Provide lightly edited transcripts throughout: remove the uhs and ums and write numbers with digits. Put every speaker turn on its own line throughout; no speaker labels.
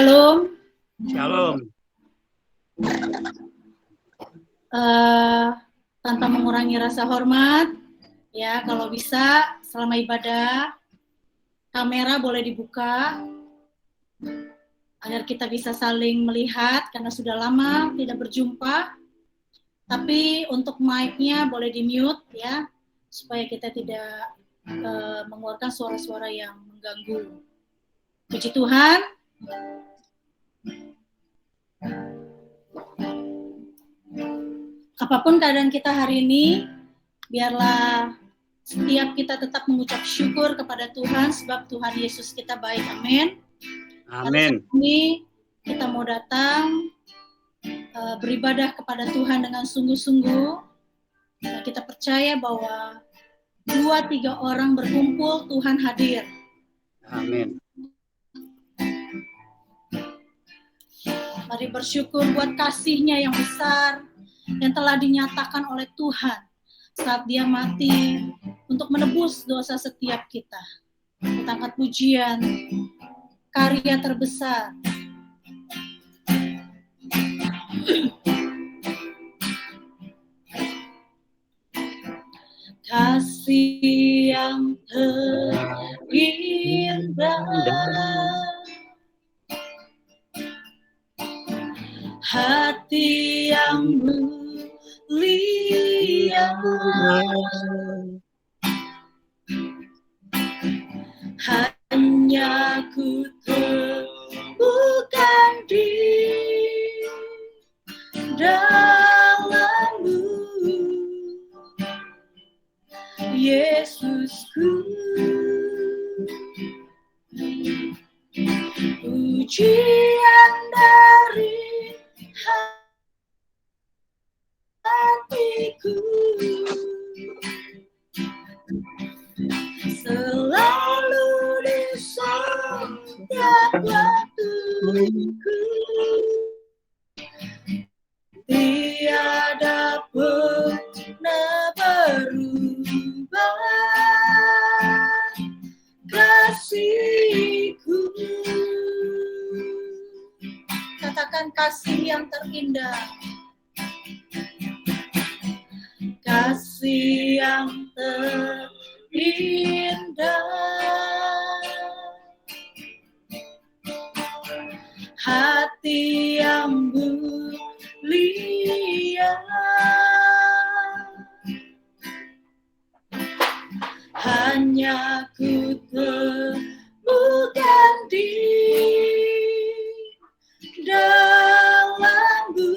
Shalom.
Shalom.
Tanpa mengurangi rasa hormat, ya kalau bisa selama ibadah kamera boleh dibuka agar kita bisa saling melihat karena sudah lama tidak berjumpa. Tapi untuk mic-nya boleh di-mute ya supaya kita tidak mengeluarkan suara-suara yang mengganggu. Puji Tuhan. Apapun keadaan kita hari ini, biarlah setiap kita tetap mengucap syukur kepada Tuhan sebab Tuhan Yesus kita baik. Amin.
Amin.
Hari ini kita mau datang beribadah kepada Tuhan dengan sungguh-sungguh. Nah, kita percaya bahwa 2-3 orang berkumpul, Tuhan hadir.
Amin.
Mari bersyukur buat kasih-Nya yang besar yang telah dinyatakan oleh Tuhan saat Dia mati untuk menebus dosa setiap kita. Kita angkat pujian, karya terbesar. Kasih yang terindah, hati yang mulia, hanya ku temukan di dalam-Mu, Yesusku. Pujian dari hatiku selalu di setiap waktuku, tiada pernah berubah kasih-Ku. Katakan kasih yang terindah, kasih yang terindah, hati yang mulia, hanya ku temukan di dalam-Mu,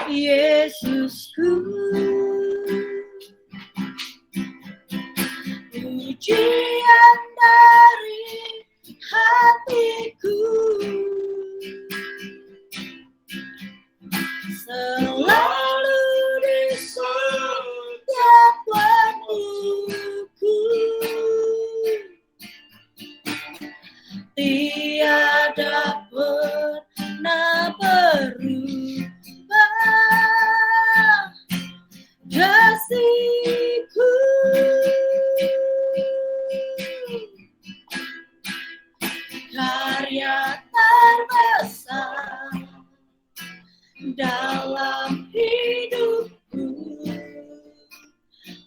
Yesusku. Pujian dari hatiku selalu di setiap waktuku, tiada pernah berubah kasih-Ku. Karya terbesar dalam hidupku,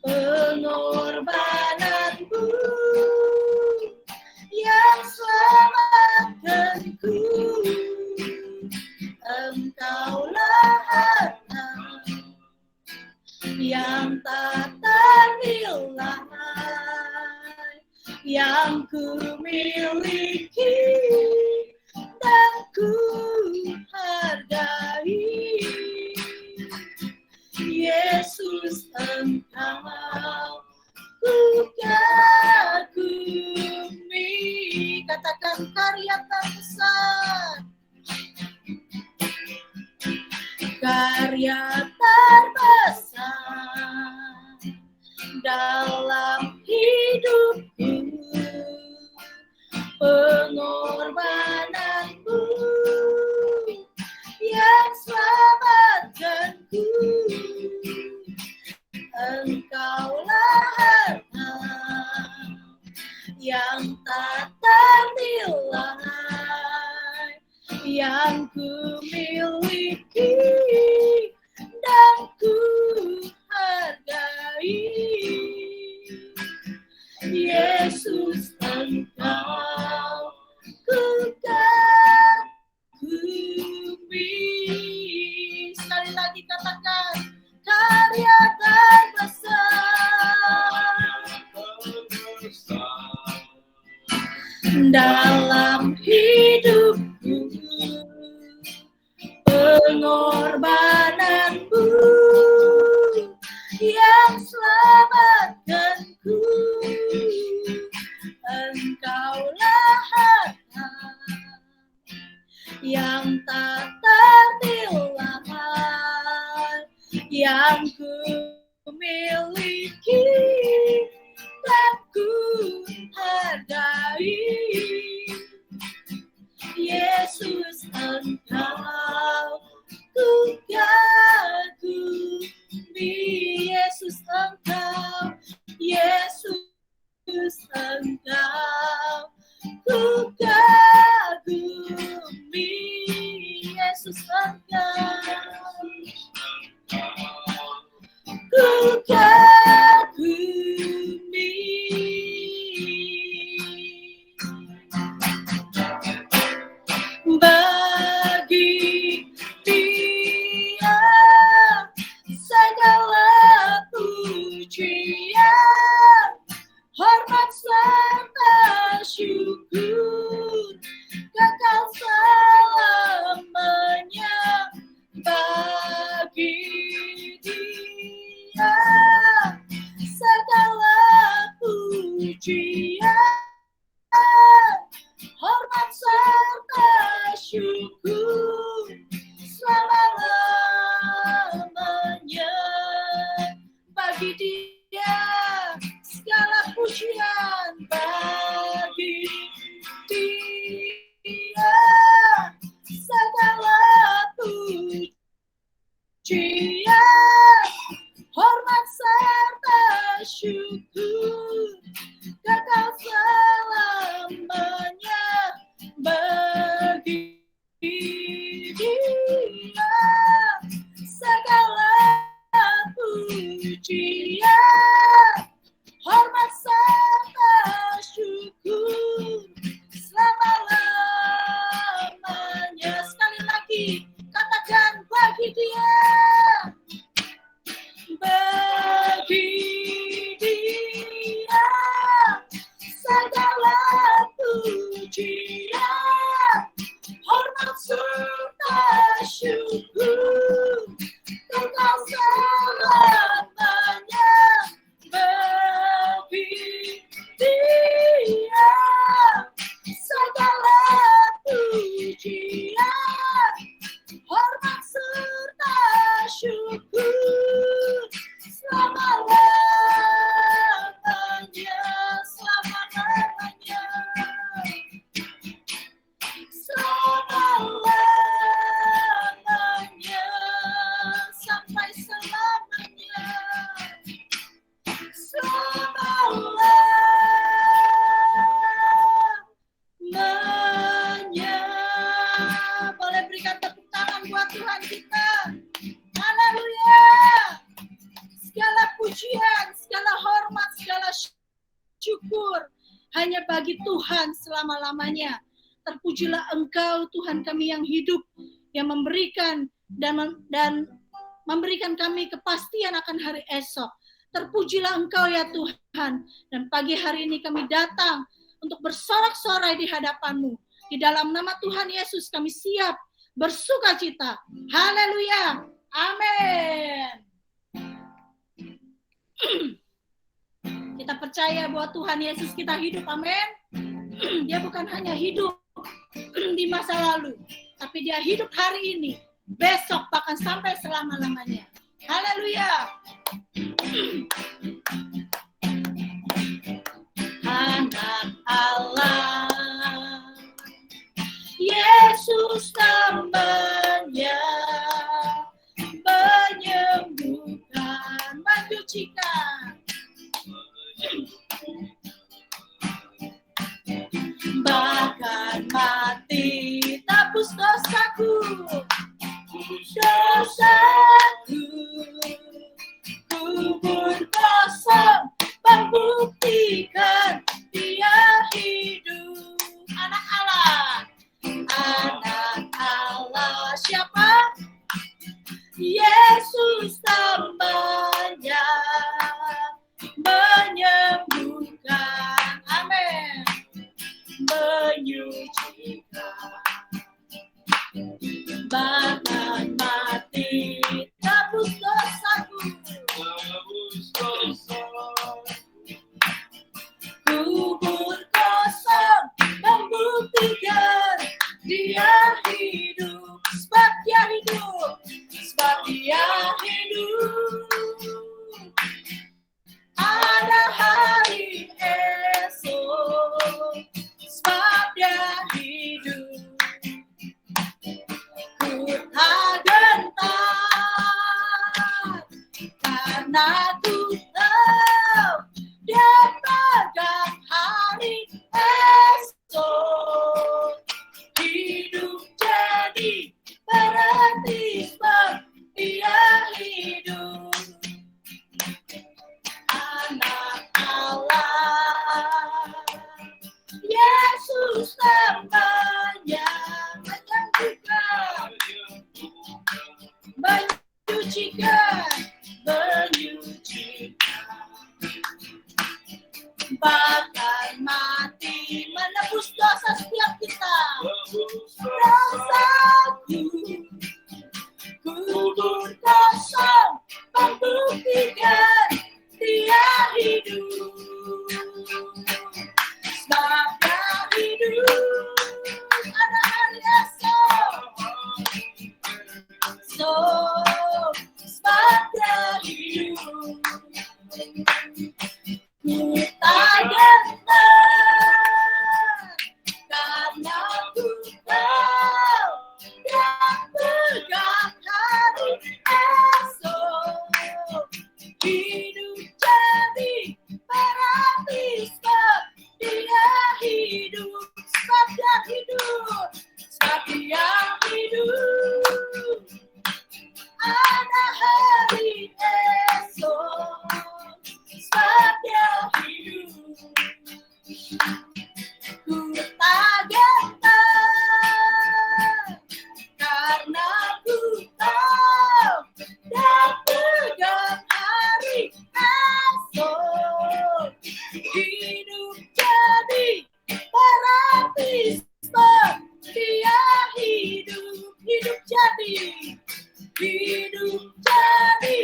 pengorbananmu yang selamatkanku. Engkaulah harta yang tak ternilai yang ku miliki dan ku hargai. Yesus, Engkau ku kagumi. Katakan karya terbesar, karya terbesar dalam hidupku, pengorbananmu yang selamatkanku. Engkaulah harta yang tak ternilai yang ku miliki dan ku hargai. Yesus, Engkau ku kagumi. Sekali lagi katakan, karya terbesar dalam hidupku, pengorbananmu yang selamatkanku. Engkaulah harta yang tak ternilai, yang ku miliki dan ku hargai. Yesus, Engkau ku kagumi. Yesus, Engkau, Yesus, Engkau ku kagumi. Yesus, Engkau ku kagumi. Bagi Dia segala pujian, hormat serta syukur kekal selamanya. Bagi Dia segala pujian, hormat serta syukur selama-lamanya. Bagi Dia segala pujian, bagi Dia segala pujian, hormat serta syukur kekal selamanya. Bagi Dia segala pujian, hormat serta syukur selama-lamanya. Sekali lagi katakan, bagi Dia, bagi Dia segala pujian, hormat serta syukur kekal selamanya. Bagi Dia segala pujian, hormat serta syukur selama-lamanya, selama-lamanya, selama-lamanya, sampai selamanya, selama-lamanya. Boleh berikan tepuk tangan buat Tuhan kita. Haleluya. Segala pujian, segala hormat, segala syukur hanya bagi Tuhan selama-lamanya. Terpujilah Engkau, Tuhan kami yang hidup, yang memberikan dan memberikan kami kepastian akan hari esok. Terpujilah Engkau ya Tuhan. Dan pagi hari ini kami datang untuk bersorak-sorai di hadapan-Mu. Di dalam nama Tuhan Yesus kami siap bersukacita. Haleluya. Amin. Kita percaya bahwa Tuhan Yesus kita hidup. Amin. Dia bukan hanya hidup di masa lalu, tapi Dia hidup hari ini, besok, bahkan sampai selama-lamanya. Haleluya. Anak Allah, Yesus namanya, menyembuhkan, menyucikan, bahkan mati tebus dosa menyucikan. Bahkan mati tebus dosaku, kubur kosong membuktikan dia hidup, sebab dia hidup, sebab dia hidup. Ada hari esok, sebab dia hidup. Ku tak gentar, karena ku tahu dia pegang hari esok. Hidup jadi berarti sebab dia hidup. Anak Allah, Yesus namanya, menyembuhkan, menyucikan, menyucikan. Bahkan mati menebus dosa setiap kita. Dosaku, kubur kosong membuktikan dia hidup, sebab dia hidup. Ada hari esok, sebab dia hidup. Ku tak gentar, karena ku tahu dia pegang hari esok. Hidup jadi berarti sebab dia hidup, sebab dia hidup, sebab dia hidup. Ada hari esok, sebab dia hidup. Ku tak gentar, karena ku tahu dia pegang hari esok. Hidup jadi berarti sebab dia hidup. Hidup jadi, hidup jadi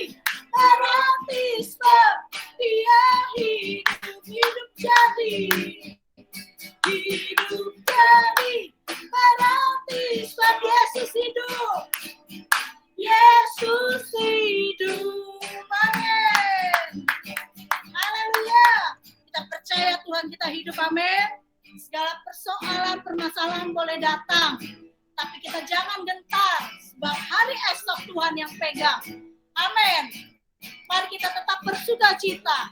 berarti sebab dia hidup. Hidup jadi, hidup jadi berarti sebab Yesus hidup. Yesus hidup. Amin. Haleluya. Kita percaya Tuhan kita hidup. Amin. Segala persoalan, permasalahan boleh datang, tapi kita jangan gentar, sebab hari esok Tuhan yang pegang. Amin. Mari kita tetap bersukacita.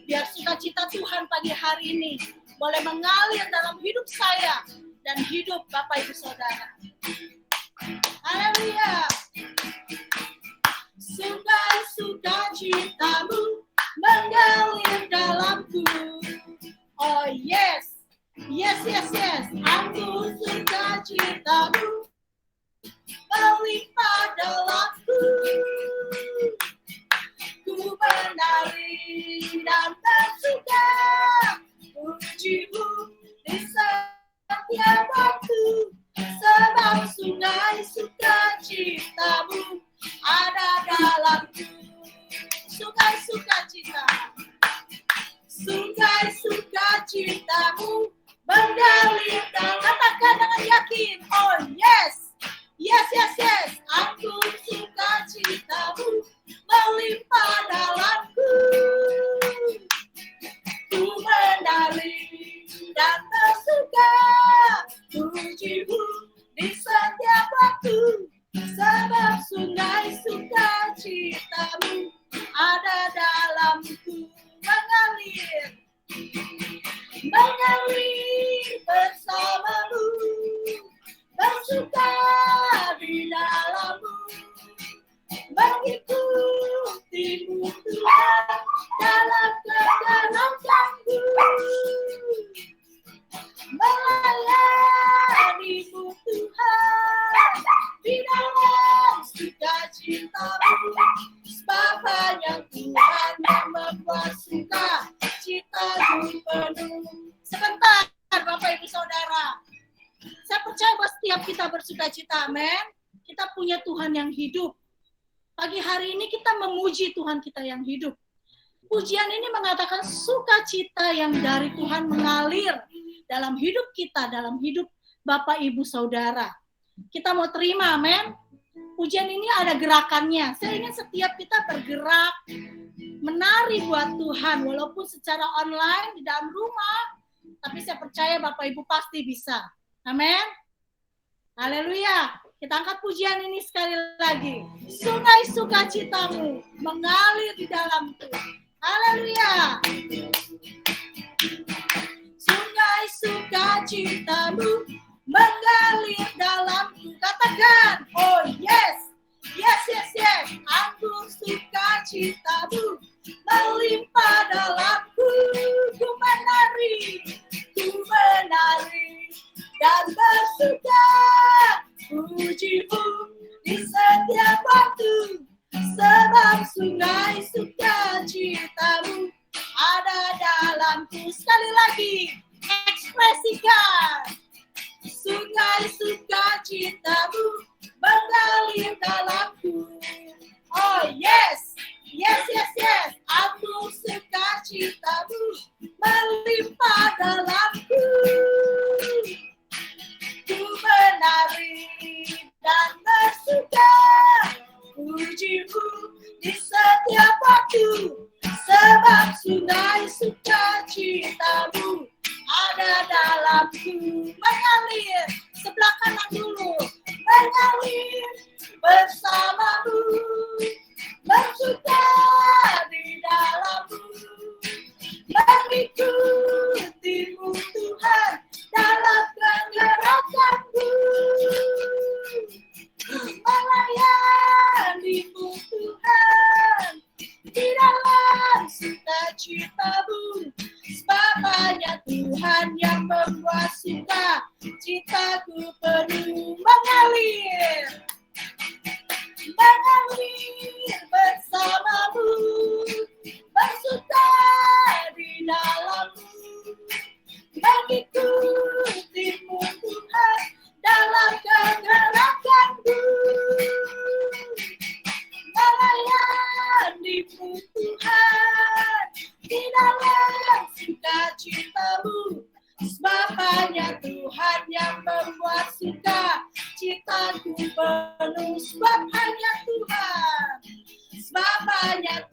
Biar sukacita Tuhan pagi hari ini boleh mengalir dalam hidup saya dan hidup Bapak Ibu Saudara. Haleluya. Sukacitamu mengalir dalamku. Oh yes. Yes. Aku sukacitamu melimpah dalamku. Ku menari dan bersuka, pujimu di setiap waktu, sebab sungai sukacitamu ada dalamku. Sungai sukacita, sungai sukacitamu mengalir dalam. Katakan dengan yakin. Oh yes. Aku sukacitamu melimpah dalamku. Ku menari dan bersuka, pujimu di setiap waktu, sebab sungai sukacitamu ada dalamku. Mengalir bersamamu, bersuka di dalammu, mengikutimu Tuhan dalam keganapanmu, melayanimu percaya bahwa setiap kita bersuka cita, amin. Kita punya Tuhan yang hidup. Pagi hari ini kita memuji Tuhan kita yang hidup. Pujian ini mengatakan sukacita yang dari Tuhan mengalir dalam hidup kita, dalam hidup Bapak, Ibu, Saudara. Kita mau terima, amin. Pujian ini ada gerakannya. Saya ingin setiap kita bergerak, menari buat Tuhan, walaupun secara online di dalam rumah, tapi saya percaya Bapak Ibu pasti bisa. Amin. Haleluya. Kita angkat pujian ini sekali lagi. Sungai sukacitamu mengalir di dalamku. Haleluya. Sungai sukacitamu mengalir dalamku. Katakan, oh yes. Yes, yes, yes. Anggur sukacitamu melimpah dalamku. Ku menari dan bersuka. Pujimu di setiap waktu, sebab sungai sukacitamu ada dalamku. Sekali lagi, ekspresikan. Sungai sukacitamu mengalir dalamku. Oh yes, yes, yes, yes. Aku sukacitamu melimpah dalamku. Ku menari dan bersuka. Pujimu di setiap waktu, sebab sungai sukacitamu ada dalamku. Mengalir, sebelah kanan dulu. Mengalir bersamamu, bersuka di dalammu, mengikutimu Tuhan dalam penggerakanku, melayanimu Tuhan di dalam sukacitamu. Sebab hanya Tuhan yang membuat suka citaku penuh. Mengalir bersamamu, bersuka di dalammu, mengikutimu Tuhan dalam kegerakanku, melayanimu Tuhan di dalam sukacitamu. Sebab hanya Tuhan yang membuat suka citaku penuh. Sebab hanya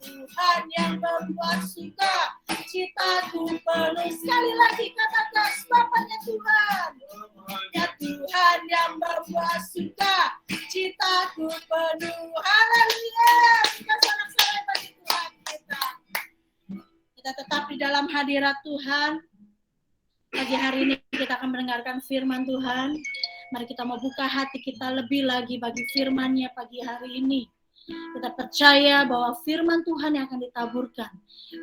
Tuhan yang membuat suka citaku penuh. Sekali lagi katakan, sebab hanya Tuhan yang membuat suka citaku penuh. Haleluya. Kita sorak-sorai bagi Tuhan kita. Kita tetap di dalam hadirat Tuhan. Pagi hari ini kita akan mendengarkan firman Tuhan. Mari kita mau buka hati kita lebih lagi bagi firman-Nya pagi hari ini. Kita percaya bahwa firman Tuhan yang akan ditaburkan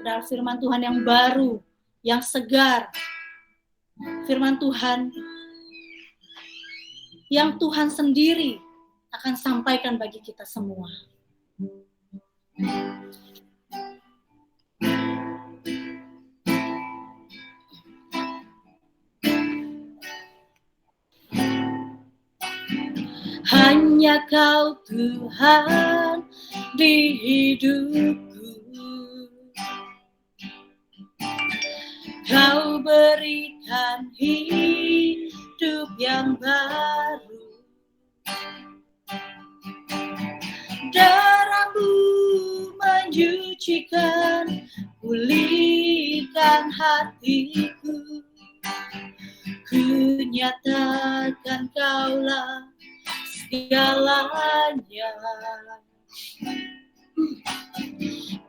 adalah firman Tuhan yang baru, yang segar. Firman Tuhan yang Tuhan sendiri akan sampaikan bagi kita semua. Hanya Kau Tuhan di hidupku. Kau berikan hidup yang baru. Darah-Mu menyucikan, pulihkan hatiku. Ku nyatakan Kaulah segalanya.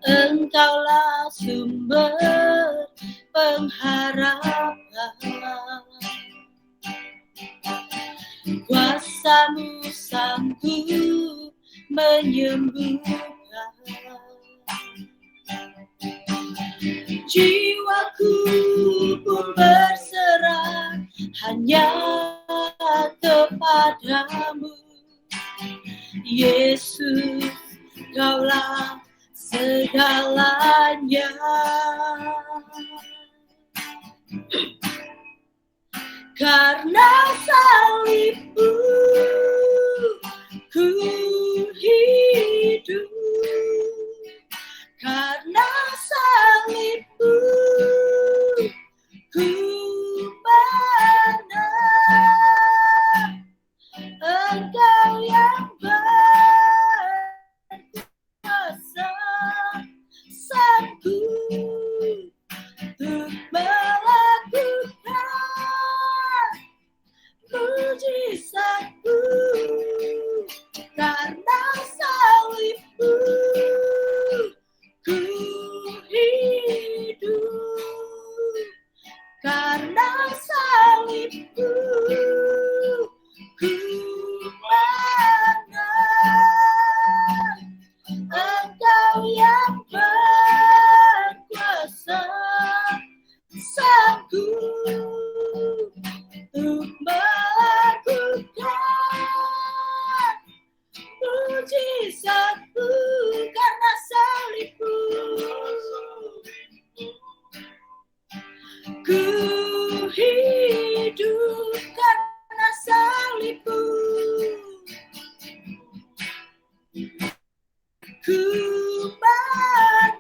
Engkaulah sumber pengharapan. Kuasa-Mu sanggup menyembuhkan. Jiwaku pun berserah hanya kepadamu. Yesus, Kaulah segalanya. Karena karena salibmu ku hidup, karena salibmu ku menang. Engkau yang berkuasa, sanggup untuk melakukan mujizatmu, karena salibmu ku hidup, karena salibmu ku menang. Engkau yang berkuasa, sanggup untuk melakukan mujizatmu, karena salibmu ku hidup, karena salibmu ku menang.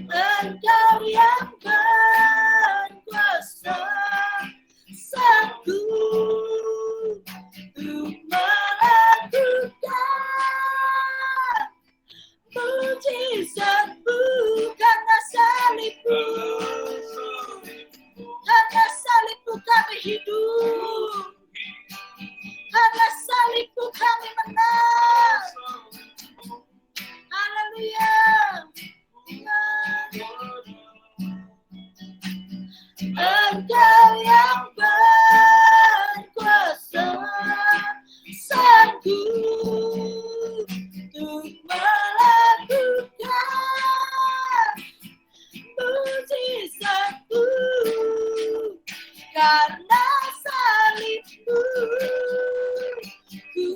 Engkau yang berkuasa, sanggup untuk melakukan mujizatmu, karena salibmu, karena salibmu kami hidup, karena salibmu kami menang. Haleluya. Engkau yang berkuasa, sanggup untuk melakukan mujizatmu, karena salibmu ku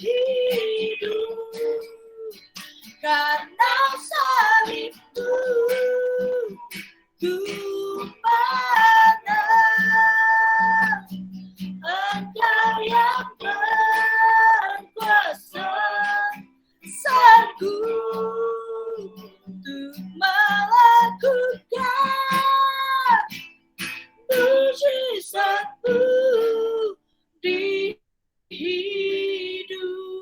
hidup, karena salibmu ku menang. Engkau yang berkuasa, sanggup untuk melakukan mujizatmu di hidupku.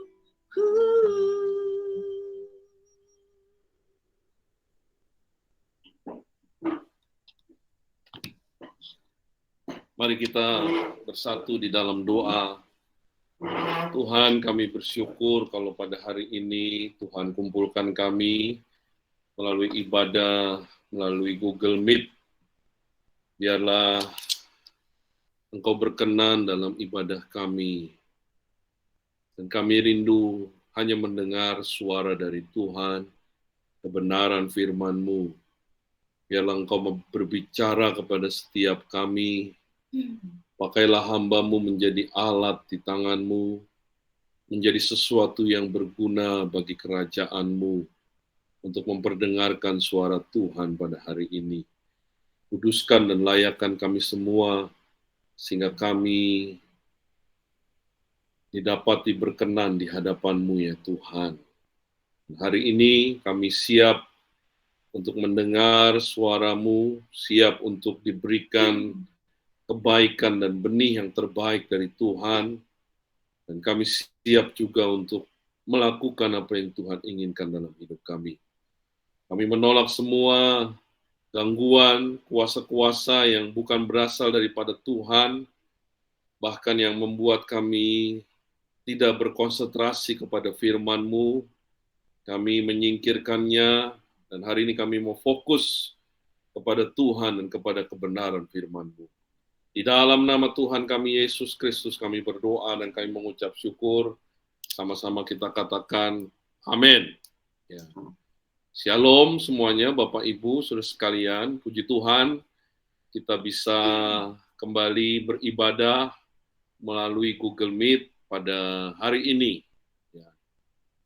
Mari kita bersatu di dalam doa. Tuhan, kami bersyukur kalau pada hari ini Tuhan kumpulkan kami melalui ibadah, melalui Google Meet. Biarlah Engkau berkenan dalam ibadah kami. Dan kami rindu hanya mendengar suara dari Tuhan, kebenaran firman-Mu. Biarlah Engkau berbicara kepada setiap kami. Pakailah hamba-Mu menjadi alat di tangan-Mu, menjadi sesuatu yang berguna bagi kerajaan-Mu, untuk memperdengarkan suara Tuhan pada hari ini. Kuduskan dan layakkan kami semua, sehingga kami didapati berkenan di hadapan-Mu ya Tuhan. Hari ini kami siap untuk mendengar suara-Mu, siap untuk diberikan kebaikan dan benih yang terbaik dari Tuhan, dan kami siap juga untuk melakukan apa yang Tuhan inginkan dalam hidup kami. Kami menolak semua gangguan, kuasa-kuasa yang bukan berasal daripada Tuhan, bahkan yang membuat kami tidak berkonsentrasi kepada firman-Mu. Kami menyingkirkannya, dan hari ini kami mau fokus kepada Tuhan dan kepada kebenaran firman-Mu. Di dalam nama Tuhan kami Yesus Kristus kami berdoa dan kami mengucap syukur. Sama-sama kita katakan amin. Ya. Shalom semuanya Bapak Ibu Saudara sekalian. Puji Tuhan kita bisa kembali beribadah melalui Google Meet pada hari ini. Ya.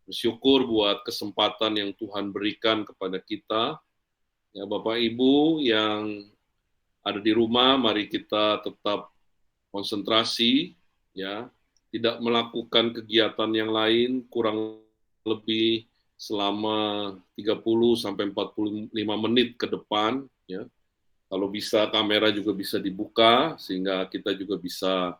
Bersyukur buat kesempatan yang Tuhan berikan kepada kita. Ya Bapak Ibu yang ada di rumah, mari kita tetap konsentrasi, ya, tidak melakukan kegiatan yang lain kurang lebih selama 30 sampai 45 menit ke depan, ya. Kalau bisa kamera juga bisa dibuka sehingga kita juga bisa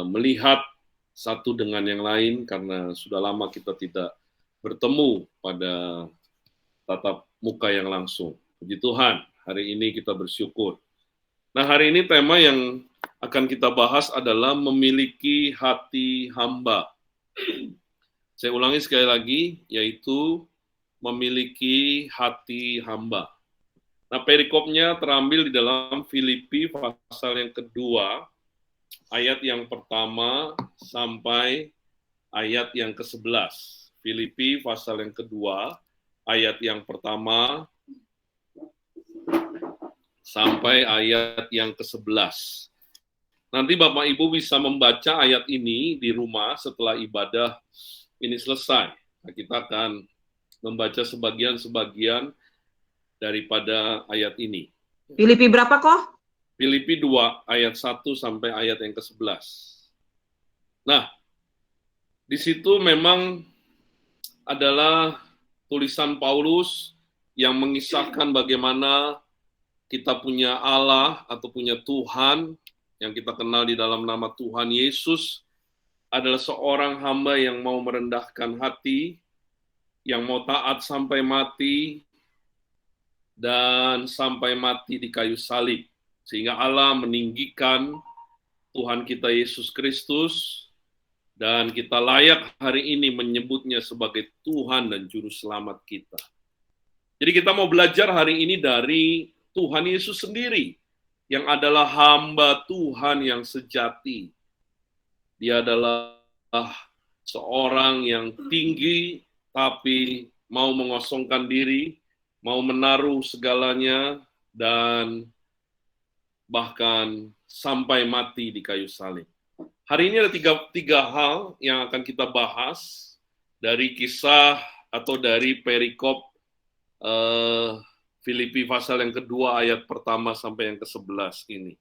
melihat satu dengan yang lain karena sudah lama kita tidak bertemu pada tatap muka yang langsung. Puji Tuhan, hari ini kita bersyukur. Nah, hari ini tema yang akan kita bahas adalah memiliki hati hamba. Saya ulangi sekali lagi, yaitu memiliki hati hamba. Nah, perikopnya terambil di dalam Filipi pasal yang kedua, ayat yang pertama sampai ayat yang ke-11. Filipi pasal yang kedua, ayat yang pertama sampai ayat yang ke-11. Nanti Bapak Ibu bisa membaca ayat ini di rumah setelah ibadah ini selesai. Nah, kita akan membaca sebagian-sebagian daripada ayat ini.
Filipi berapa kok?
Filipi 2 ayat 1 sampai ayat yang ke-11. Nah, di situ memang adalah tulisan Paulus yang mengisahkan bagaimana kita punya Allah atau punya Tuhan yang kita kenal di dalam nama Tuhan Yesus adalah seorang hamba yang mau merendahkan hati, yang mau taat sampai mati, dan sampai mati di kayu salib. Sehingga Allah meninggikan Tuhan kita Yesus Kristus, dan kita layak hari ini menyebutnya sebagai Tuhan dan Juru Selamat kita. Jadi kita mau belajar hari ini dari Tuhan Yesus sendiri, yang adalah hamba Tuhan yang sejati. Dia adalah seorang yang tinggi, tapi mau mengosongkan diri, mau menaruh segalanya, dan bahkan sampai mati di kayu salib. Hari ini ada tiga hal yang akan kita bahas dari kisah atau dari perikop Filipi pasal yang kedua ayat pertama sampai yang ke-11 ini.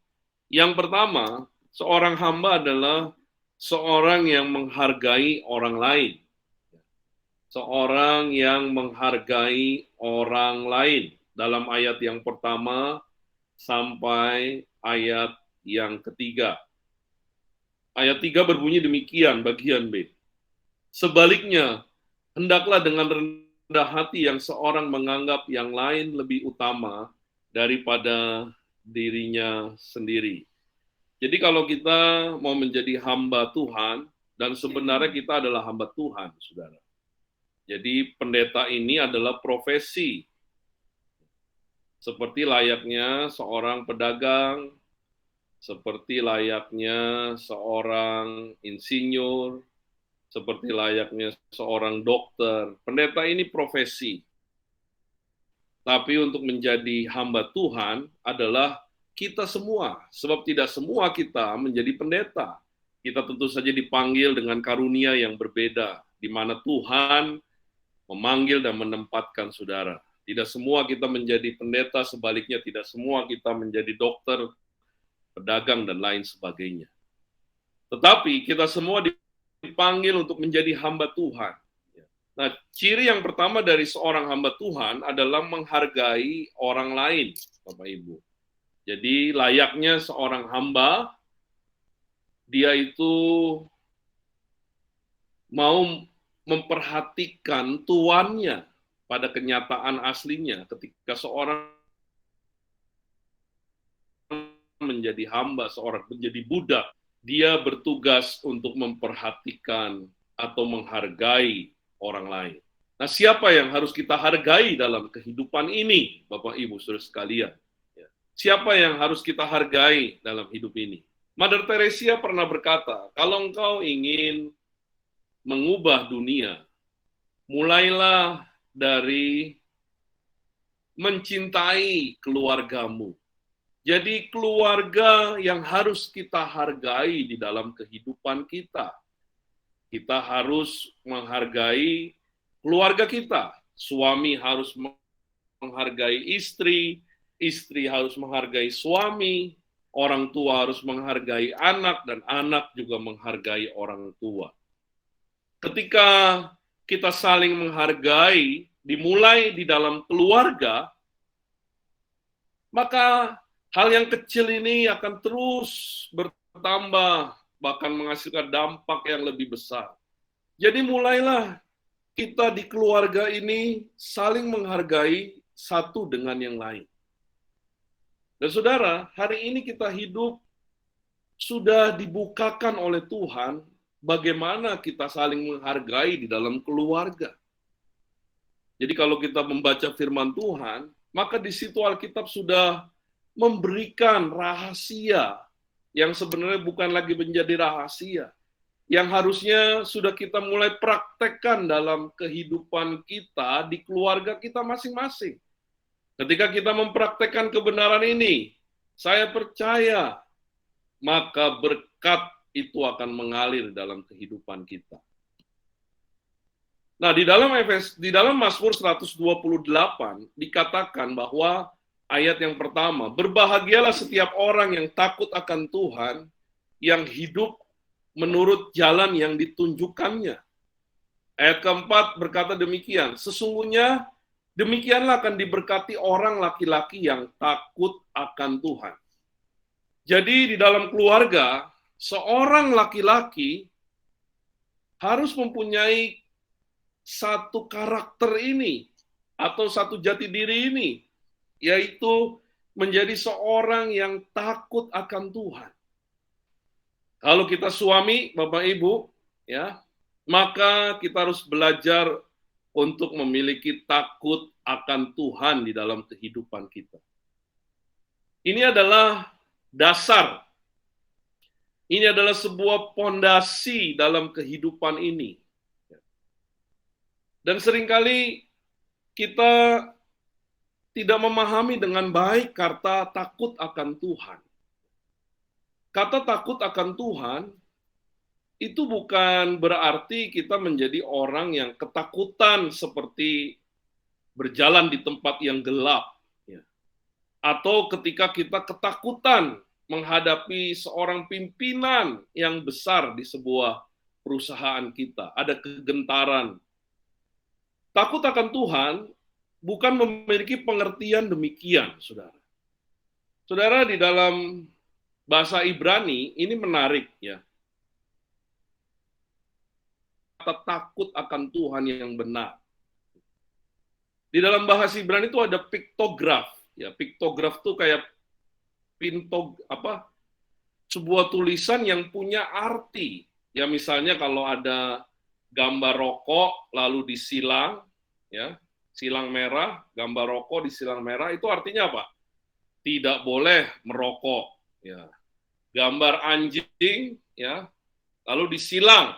Yang pertama, seorang hamba adalah seorang yang menghargai orang lain. Seorang yang menghargai orang lain. Dalam ayat yang pertama sampai ayat yang ketiga. Ayat 3 berbunyi demikian, bagian B. Sebaliknya, hendaklah dengan rendah hati yang seorang menganggap yang lain lebih utama daripada dirinya sendiri. Jadi kalau kita mau menjadi hamba Tuhan, dan sebenarnya kita adalah hamba Tuhan, saudara. Jadi pendeta ini adalah profesi. Seperti layaknya seorang pedagang, seperti layaknya seorang insinyur, seperti layaknya seorang dokter. Pendeta ini profesi. Tapi untuk menjadi hamba Tuhan adalah kita semua. Sebab tidak semua kita menjadi pendeta. Kita tentu saja dipanggil dengan karunia yang berbeda, di mana Tuhan memanggil dan menempatkan saudara. Tidak semua kita menjadi pendeta, sebaliknya tidak semua kita menjadi dokter, pedagang, dan lain sebagainya. Tetapi kita semua dipanggil untuk menjadi hamba Tuhan. Nah, ciri yang pertama dari seorang hamba Tuhan adalah menghargai orang lain, Bapak Ibu. Jadi layaknya seorang hamba, dia itu mau memperhatikan tuannya pada kenyataan aslinya. Ketika seorang menjadi hamba, seorang menjadi budak, dia bertugas untuk memperhatikan atau menghargai orang lain. Nah, siapa yang harus kita hargai dalam kehidupan ini, Bapak Ibu Saudara sekalian? Siapa yang harus kita hargai dalam hidup ini? Mother Teresa pernah berkata, kalau engkau ingin mengubah dunia, mulailah dari mencintai keluargamu. Jadi keluarga yang harus kita hargai di dalam kehidupan kita. Kita harus menghargai keluarga kita. Suami harus menghargai istri, istri harus menghargai suami, orang tua harus menghargai anak, dan anak juga menghargai orang tua. Ketika kita saling menghargai, dimulai di dalam keluarga, maka hal yang kecil ini akan terus bertambah, bahkan menghasilkan dampak yang lebih besar. Jadi mulailah kita di keluarga ini saling menghargai satu dengan yang lain. Dan saudara, hari ini kita hidup sudah dibukakan oleh Tuhan bagaimana kita saling menghargai di dalam keluarga. Jadi kalau kita membaca firman Tuhan, maka di situ Alkitab sudah memberikan rahasia yang sebenarnya bukan lagi menjadi rahasia, yang harusnya sudah kita mulai praktekkan dalam kehidupan kita di keluarga kita masing-masing. Ketika kita mempraktekkan kebenaran ini, saya percaya maka berkat itu akan mengalir dalam kehidupan kita. Nah, di dalam Mazmur 128 dikatakan bahwa ayat yang pertama, berbahagialah setiap orang yang takut akan Tuhan, yang hidup menurut jalan yang ditunjukkannya. Ayat keempat berkata demikian, sesungguhnya demikianlah akan diberkati orang laki-laki yang takut akan Tuhan. Jadi di dalam keluarga, seorang laki-laki harus mempunyai satu karakter ini, atau satu jati diri ini, yaitu menjadi seorang yang takut akan Tuhan. Kalau kita suami, Bapak Ibu, ya, maka kita harus belajar untuk memiliki takut akan Tuhan di dalam kehidupan kita. Ini adalah dasar. Ini adalah sebuah pondasi dalam kehidupan ini. Dan seringkali kita tidak memahami dengan baik kata takut akan Tuhan. Kata takut akan Tuhan itu bukan berarti kita menjadi orang yang ketakutan seperti berjalan di tempat yang gelap. Atau ketika kita ketakutan menghadapi seorang pimpinan yang besar di sebuah perusahaan kita. Ada kegentaran. Takut akan Tuhan bukan memiliki pengertian demikian, saudara. Saudara, di dalam bahasa Ibrani, ini menarik ya. Kata takut akan Tuhan yang benar. Di dalam bahasa Ibrani itu ada piktograf. Ya, piktograf itu kayak sebuah tulisan yang punya arti. Ya, misalnya kalau ada gambar rokok lalu disilang, ya, silang merah, gambar rokok disilang merah, itu artinya apa? Tidak boleh merokok. Ya. Gambar anjing, ya, lalu disilang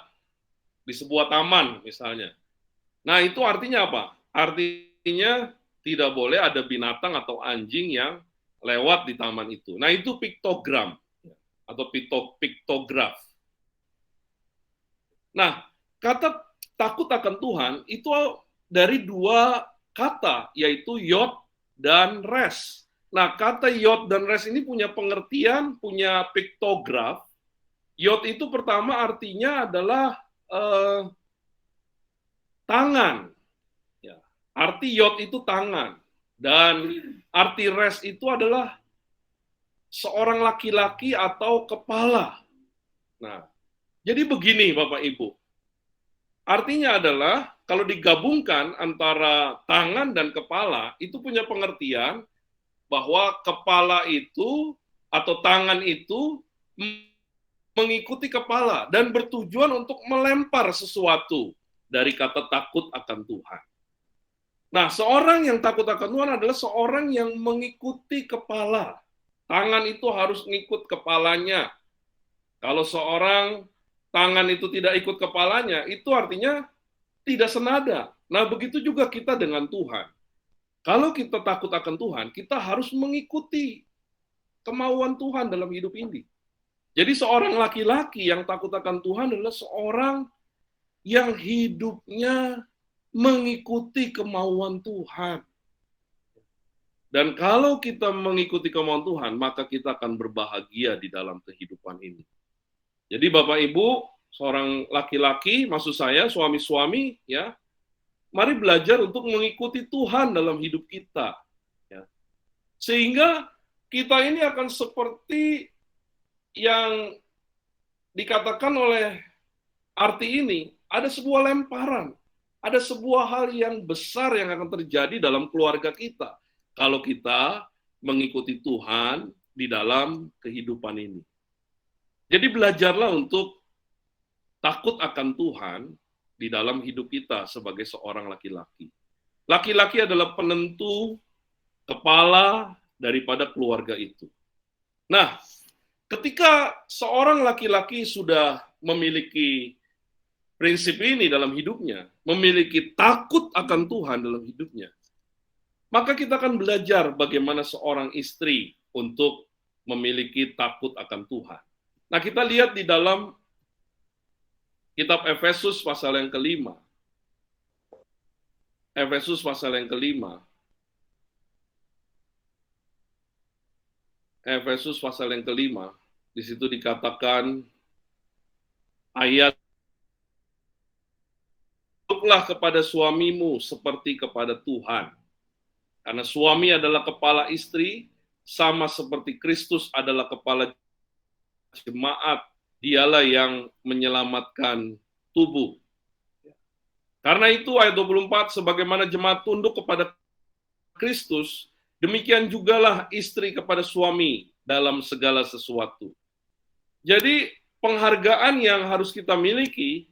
di sebuah taman misalnya. Nah, itu artinya apa? Artinya tidak boleh ada binatang atau anjing yang lewat di taman itu. Nah, itu piktogram atau piktograf. Nah, kata takut akan Tuhan itu dari dua kata, yaitu yod dan res. Nah, kata yod dan res ini punya pengertian, punya piktograf. Yod itu pertama artinya adalah tangan. Ya. Arti yod itu tangan. Dan arti res itu adalah seorang laki-laki atau kepala. Nah, jadi begini Bapak Ibu. Artinya adalah kalau digabungkan antara tangan dan kepala, itu punya pengertian bahwa kepala itu atau tangan itu mengikuti kepala dan bertujuan untuk melempar sesuatu dari kata takut akan Tuhan. Nah, seorang yang takut akan Tuhan adalah seorang yang mengikuti kepala. Tangan itu harus ngikut kepalanya. Kalau seorang tangan itu tidak ikut kepalanya, itu artinya tidak senada. Nah, begitu juga kita dengan Tuhan. Kalau kita takut akan Tuhan, kita harus mengikuti kemauan Tuhan dalam hidup ini. Jadi seorang laki-laki yang takut akan Tuhan adalah seorang yang hidupnya mengikuti kemauan Tuhan. Dan kalau kita mengikuti kemauan Tuhan, maka kita akan berbahagia di dalam kehidupan ini. Jadi Bapak Ibu, seorang laki-laki, maksud saya suami-suami, ya, mari belajar untuk mengikuti Tuhan dalam hidup kita. Ya. Sehingga kita ini akan seperti yang dikatakan oleh arti ini, ada sebuah lemparan, ada sebuah hal yang besar yang akan terjadi dalam keluarga kita kalau kita mengikuti Tuhan di dalam kehidupan ini. Jadi belajarlah untuk takut akan Tuhan di dalam hidup kita sebagai seorang laki-laki. Laki-laki adalah penentu kepala daripada keluarga itu. Nah, ketika seorang laki-laki sudah memiliki prinsip ini dalam hidupnya, memiliki takut akan Tuhan dalam hidupnya, maka kita akan belajar bagaimana seorang istri untuk memiliki takut akan Tuhan. Nah, kita lihat di dalam kitab Efesus pasal yang kelima. Efesus pasal yang kelima. Efesus pasal yang kelima. Di situ dikatakan ayat, "Tunduklah kepada suamimu seperti kepada Tuhan. Karena suami adalah kepala istri, sama seperti Kristus adalah kepala jemaat, dialah yang menyelamatkan tubuh." Karena itu ayat 24, sebagaimana jemaat tunduk kepada Kristus, demikian jugalah istri kepada suami dalam segala sesuatu. Jadi penghargaan yang harus kita miliki,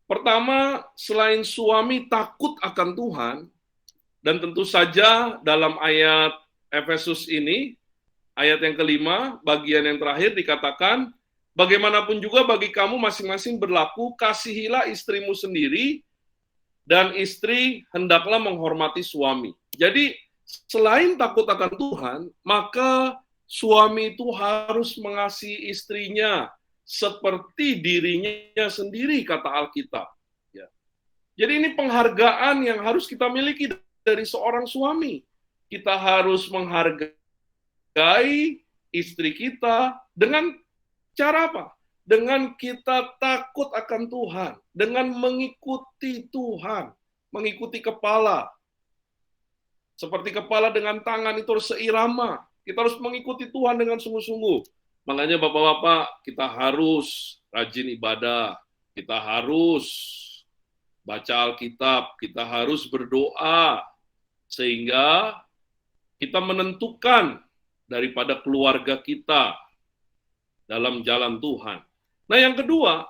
pertama, selain suami takut akan Tuhan, dan tentu saja dalam ayat Efesus ini, ayat yang kelima, bagian yang terakhir dikatakan, bagaimanapun juga bagi kamu masing-masing berlaku, kasihilah istrimu sendiri, dan istri hendaklah menghormati suami. Jadi, selain takut akan Tuhan, maka suami itu harus mengasihi istrinya seperti dirinya sendiri, kata Alkitab. Ya. Jadi ini penghargaan yang harus kita miliki dari seorang suami. Kita harus menghargai istri kita dengan cara apa? Dengan kita takut akan Tuhan, dengan mengikuti Tuhan, mengikuti kepala. Seperti kepala dengan tangan itu harus seirama. Kita harus mengikuti Tuhan dengan sungguh-sungguh. Makanya Bapak-bapak, kita harus rajin ibadah, kita harus baca Alkitab, kita harus berdoa, sehingga kita menentukan daripada keluarga kita dalam jalan Tuhan. Nah, yang kedua,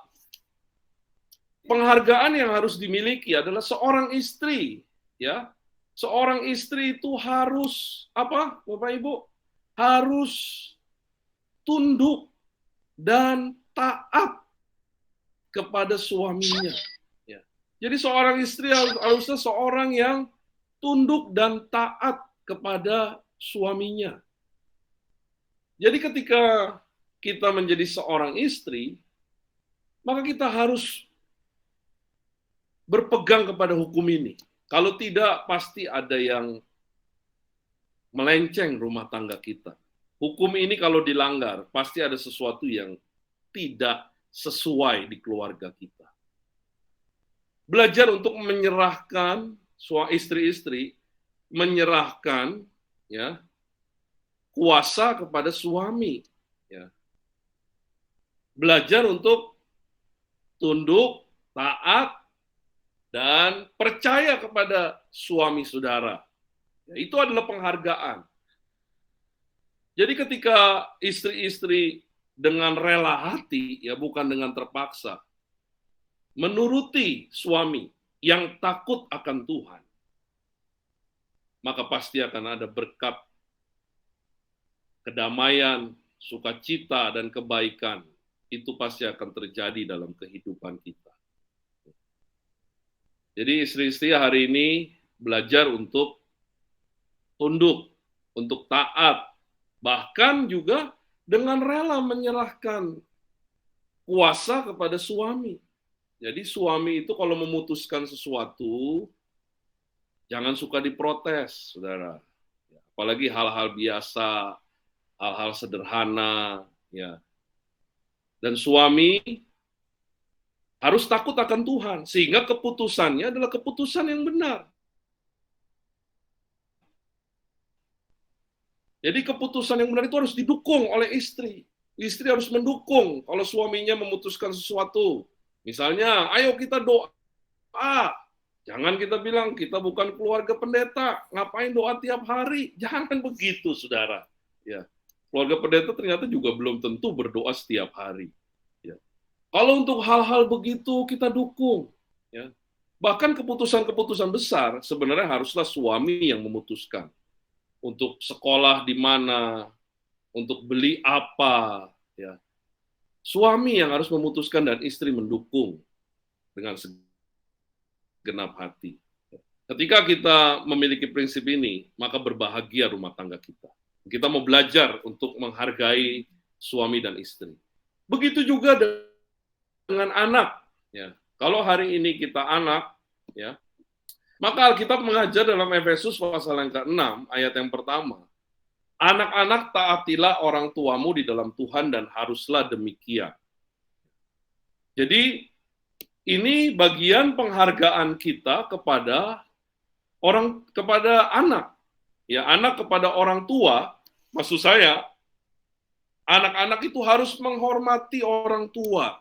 penghargaan yang harus dimiliki adalah seorang istri, ya. Seorang istri itu harus apa, Bapak Ibu? Harus tunduk dan taat kepada suaminya. Ya. Jadi seorang istri harusnya seorang yang tunduk dan taat kepada suaminya. Jadi ketika kita menjadi seorang istri, maka kita harus berpegang kepada hukum ini. Kalau tidak, pasti ada yang melenceng rumah tangga kita. Hukum ini kalau dilanggar, pasti ada sesuatu yang tidak sesuai di keluarga kita. Belajar untuk menyerahkan, istri-istri, menyerahkan ya kuasa kepada suami. Ya. Belajar untuk tunduk, taat, dan percaya kepada suami saudara. Ya, itu adalah penghargaan. Jadi ketika istri-istri dengan rela hati, ya bukan dengan terpaksa, menuruti suami yang takut akan Tuhan, maka pasti akan ada berkat, kedamaian, sukacita, dan kebaikan. Itu pasti akan terjadi dalam kehidupan kita. Jadi istri-istri hari ini belajar untuk tunduk, untuk taat, bahkan juga dengan rela menyerahkan kuasa kepada suami. Jadi suami itu kalau memutuskan sesuatu, jangan suka diprotes, saudara. apalagi hal-hal biasa, hal-hal sederhana, ya. Dan suami harus takut akan Tuhan, sehingga keputusannya adalah keputusan yang benar. Jadi keputusan yang benar itu harus didukung oleh istri. Istri harus mendukung kalau suaminya memutuskan sesuatu. Misalnya, ayo kita doa. Jangan kita bilang, kita bukan keluarga pendeta, ngapain doa tiap hari? Jangan begitu, saudara. Ya. Keluarga pendeta ternyata juga belum tentu berdoa setiap hari. Ya. Kalau untuk hal-hal begitu, kita dukung. Ya. Bahkan keputusan-keputusan besar, sebenarnya haruslah suami yang memutuskan. Untuk sekolah di mana, untuk beli apa, ya. Suami yang harus memutuskan dan istri mendukung dengan segenap hati. Ketika kita memiliki prinsip ini, maka berbahagia rumah tangga kita. Kita mau belajar untuk menghargai suami dan istri. Begitu juga dengan anak. Ya. Kalau hari ini kita anak, ya, maka Alkitab mengajar dalam Efesus pasal yang ke-6, ayat yang pertama. Anak-anak, taatilah orang tuamu di dalam Tuhan dan haruslah demikian. Jadi, ini bagian penghargaan kita kepada anak. Ya, anak kepada orang tua, maksud saya, anak-anak itu harus menghormati orang tua.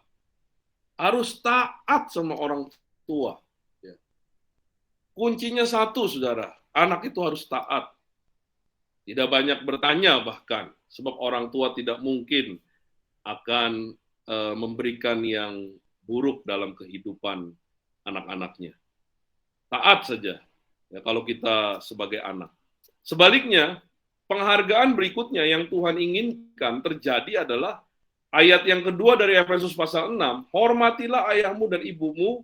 Harus taat sama orang tua. Kuncinya satu, saudara. Anak itu harus taat. Tidak banyak bertanya bahkan. Sebab orang tua tidak mungkin akan memberikan yang buruk dalam kehidupan anak-anaknya. Taat saja. Ya, kalau kita sebagai anak. Sebaliknya, penghargaan berikutnya yang Tuhan inginkan terjadi adalah ayat yang kedua dari Efesus pasal 6. Hormatilah ayahmu dan ibumu.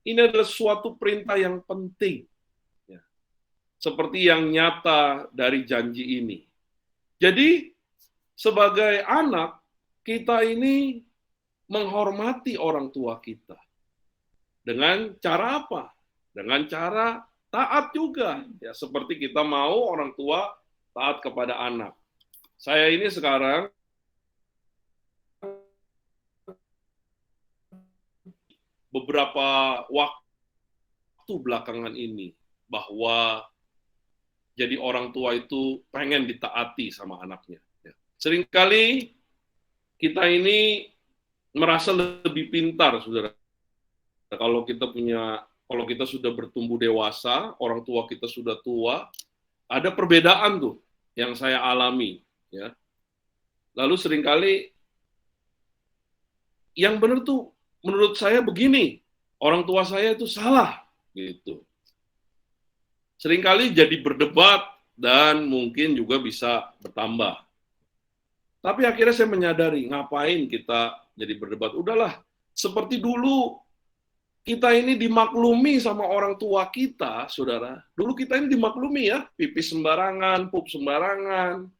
Ini adalah suatu perintah yang penting. Ya. Seperti yang nyata dari janji ini. Jadi, sebagai anak, kita ini menghormati orang tua kita. Dengan cara apa? Dengan cara taat juga. Ya, seperti kita mau orang tua taat kepada anak. Saya ini sekarang beberapa waktu belakangan ini bahwa jadi orang tua itu pengen ditaati sama anaknya. Seringkali kita ini merasa lebih pintar, saudara. Kalau kita sudah bertumbuh dewasa, orang tua kita sudah tua, ada perbedaan tuh yang saya alami. Ya. Lalu seringkali yang benar tuh menurut saya begini, orang tua saya itu salah, gitu. Seringkali jadi berdebat dan mungkin juga bisa bertambah. Tapi akhirnya saya menyadari, ngapain kita jadi berdebat? Udahlah, seperti dulu kita ini dimaklumi sama orang tua kita, saudara. Dulu kita ini dimaklumi ya, pipis sembarangan, pup sembarangan.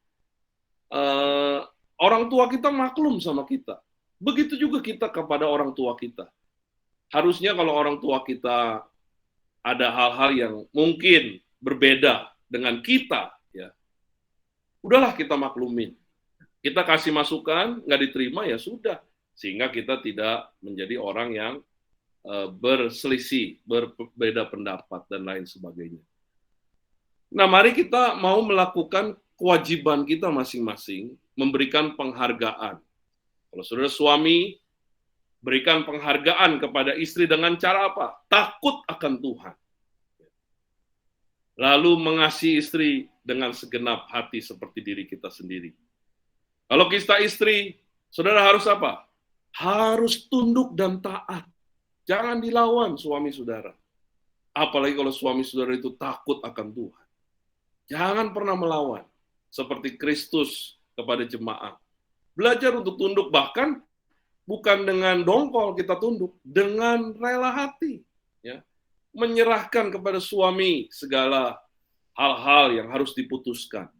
Orang tua kita maklum sama kita. Begitu juga kita kepada orang tua kita. Harusnya kalau orang tua kita ada hal-hal yang mungkin berbeda dengan kita, ya, udahlah kita maklumin. Kita kasih masukan, nggak diterima, ya sudah. Sehingga kita tidak menjadi orang yang berselisih, berbeda pendapat, dan lain sebagainya. Nah, mari kita mau melakukan kewajiban kita masing-masing, memberikan penghargaan. Kalau saudara suami, berikan penghargaan kepada istri dengan cara apa? Takut akan Tuhan. Lalu mengasihi istri dengan segenap hati seperti diri kita sendiri. Kalau kita istri, saudara harus apa? Harus tunduk dan taat. Jangan dilawan suami saudara. Apalagi kalau suami saudara itu takut akan Tuhan. Jangan pernah melawan. Seperti Kristus kepada jemaat. Belajar untuk tunduk, bahkan bukan dengan dongkol kita tunduk, dengan rela hati. Ya. Menyerahkan kepada suami segala hal-hal yang harus diputuskan.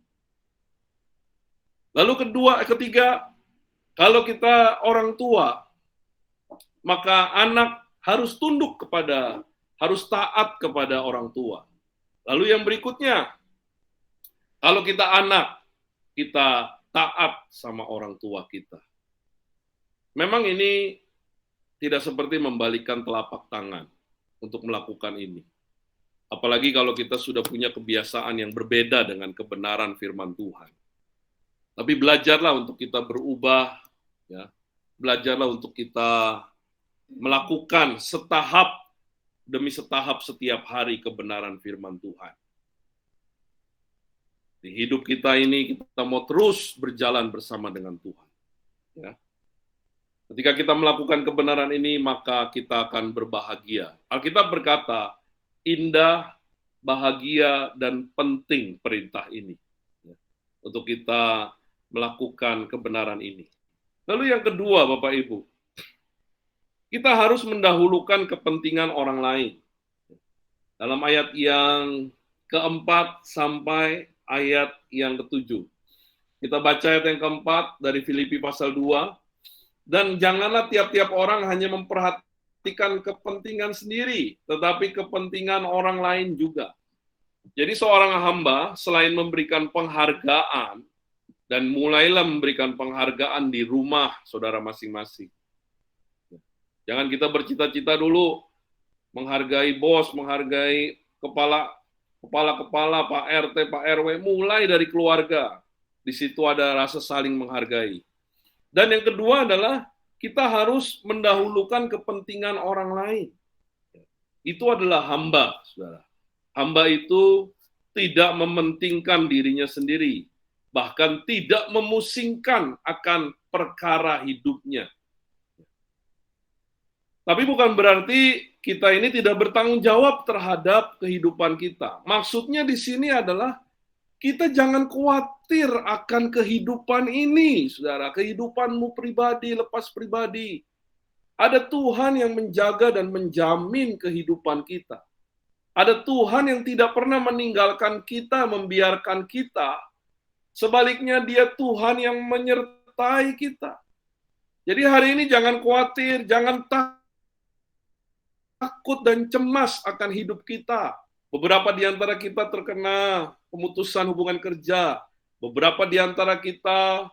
Lalu ketiga, kalau kita orang tua, maka anak harus tunduk harus taat kepada orang tua. Lalu yang berikutnya, Kalau kita anak, kita taat sama orang tua kita. Memang ini tidak seperti membalikkan telapak tangan untuk melakukan ini. Apalagi kalau kita sudah punya kebiasaan yang berbeda dengan kebenaran firman Tuhan. Tapi belajarlah untuk kita berubah, ya. Belajarlah untuk kita melakukan setahap demi setahap setiap hari kebenaran firman Tuhan. Di hidup kita ini kita mau terus berjalan bersama dengan Tuhan. Ya. Ketika kita melakukan kebenaran ini, maka kita akan berbahagia. Alkitab berkata, indah, bahagia, dan penting perintah ini. Ya. Untuk kita melakukan kebenaran ini. Lalu yang kedua, Bapak Ibu, kita harus mendahulukan kepentingan orang lain. Dalam ayat yang keempat sampai ayat yang ketujuh. Kita baca ayat yang keempat dari Filipi pasal 2. Dan janganlah tiap-tiap orang hanya memperhatikan kepentingan sendiri, tetapi kepentingan orang lain juga. Jadi seorang hamba selain memberikan penghargaan, dan mulailah memberikan penghargaan di rumah saudara masing-masing. Jangan kita bercita-cita dulu menghargai bos, menghargai kepala-kepala, Pak RT, Pak RW, mulai dari keluarga. Di situ ada rasa saling menghargai. Dan yang kedua adalah kita harus mendahulukan kepentingan orang lain. Itu adalah hamba, saudara. Hamba itu tidak mementingkan dirinya sendiri, bahkan tidak memusingkan akan perkara hidupnya. Tapi bukan berarti kita ini tidak bertanggung jawab terhadap kehidupan kita. Maksudnya di sini adalah kita jangan khawatir akan kehidupan ini, saudara. Kehidupanmu pribadi, lepas pribadi. Ada Tuhan yang menjaga dan menjamin kehidupan kita. Ada Tuhan yang tidak pernah meninggalkan kita, membiarkan kita. Sebaliknya dia Tuhan yang menyertai kita. Jadi hari ini jangan khawatir, jangan takut dan cemas akan hidup kita. Beberapa di antara kita terkena pemutusan hubungan kerja. Beberapa di antara kita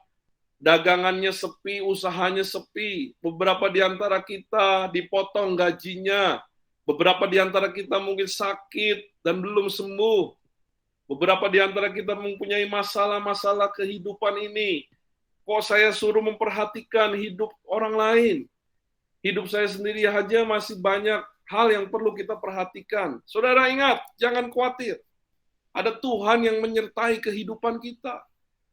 dagangannya sepi, usahanya sepi. Beberapa di antara kita dipotong gajinya. Beberapa di antara kita mungkin sakit dan belum sembuh. Beberapa di antara kita mempunyai masalah-masalah kehidupan ini. Kok saya suruh memperhatikan hidup orang lain? Hidup saya sendiri aja masih banyak hal yang perlu kita perhatikan. Saudara ingat, jangan khawatir. Ada Tuhan yang menyertai kehidupan kita.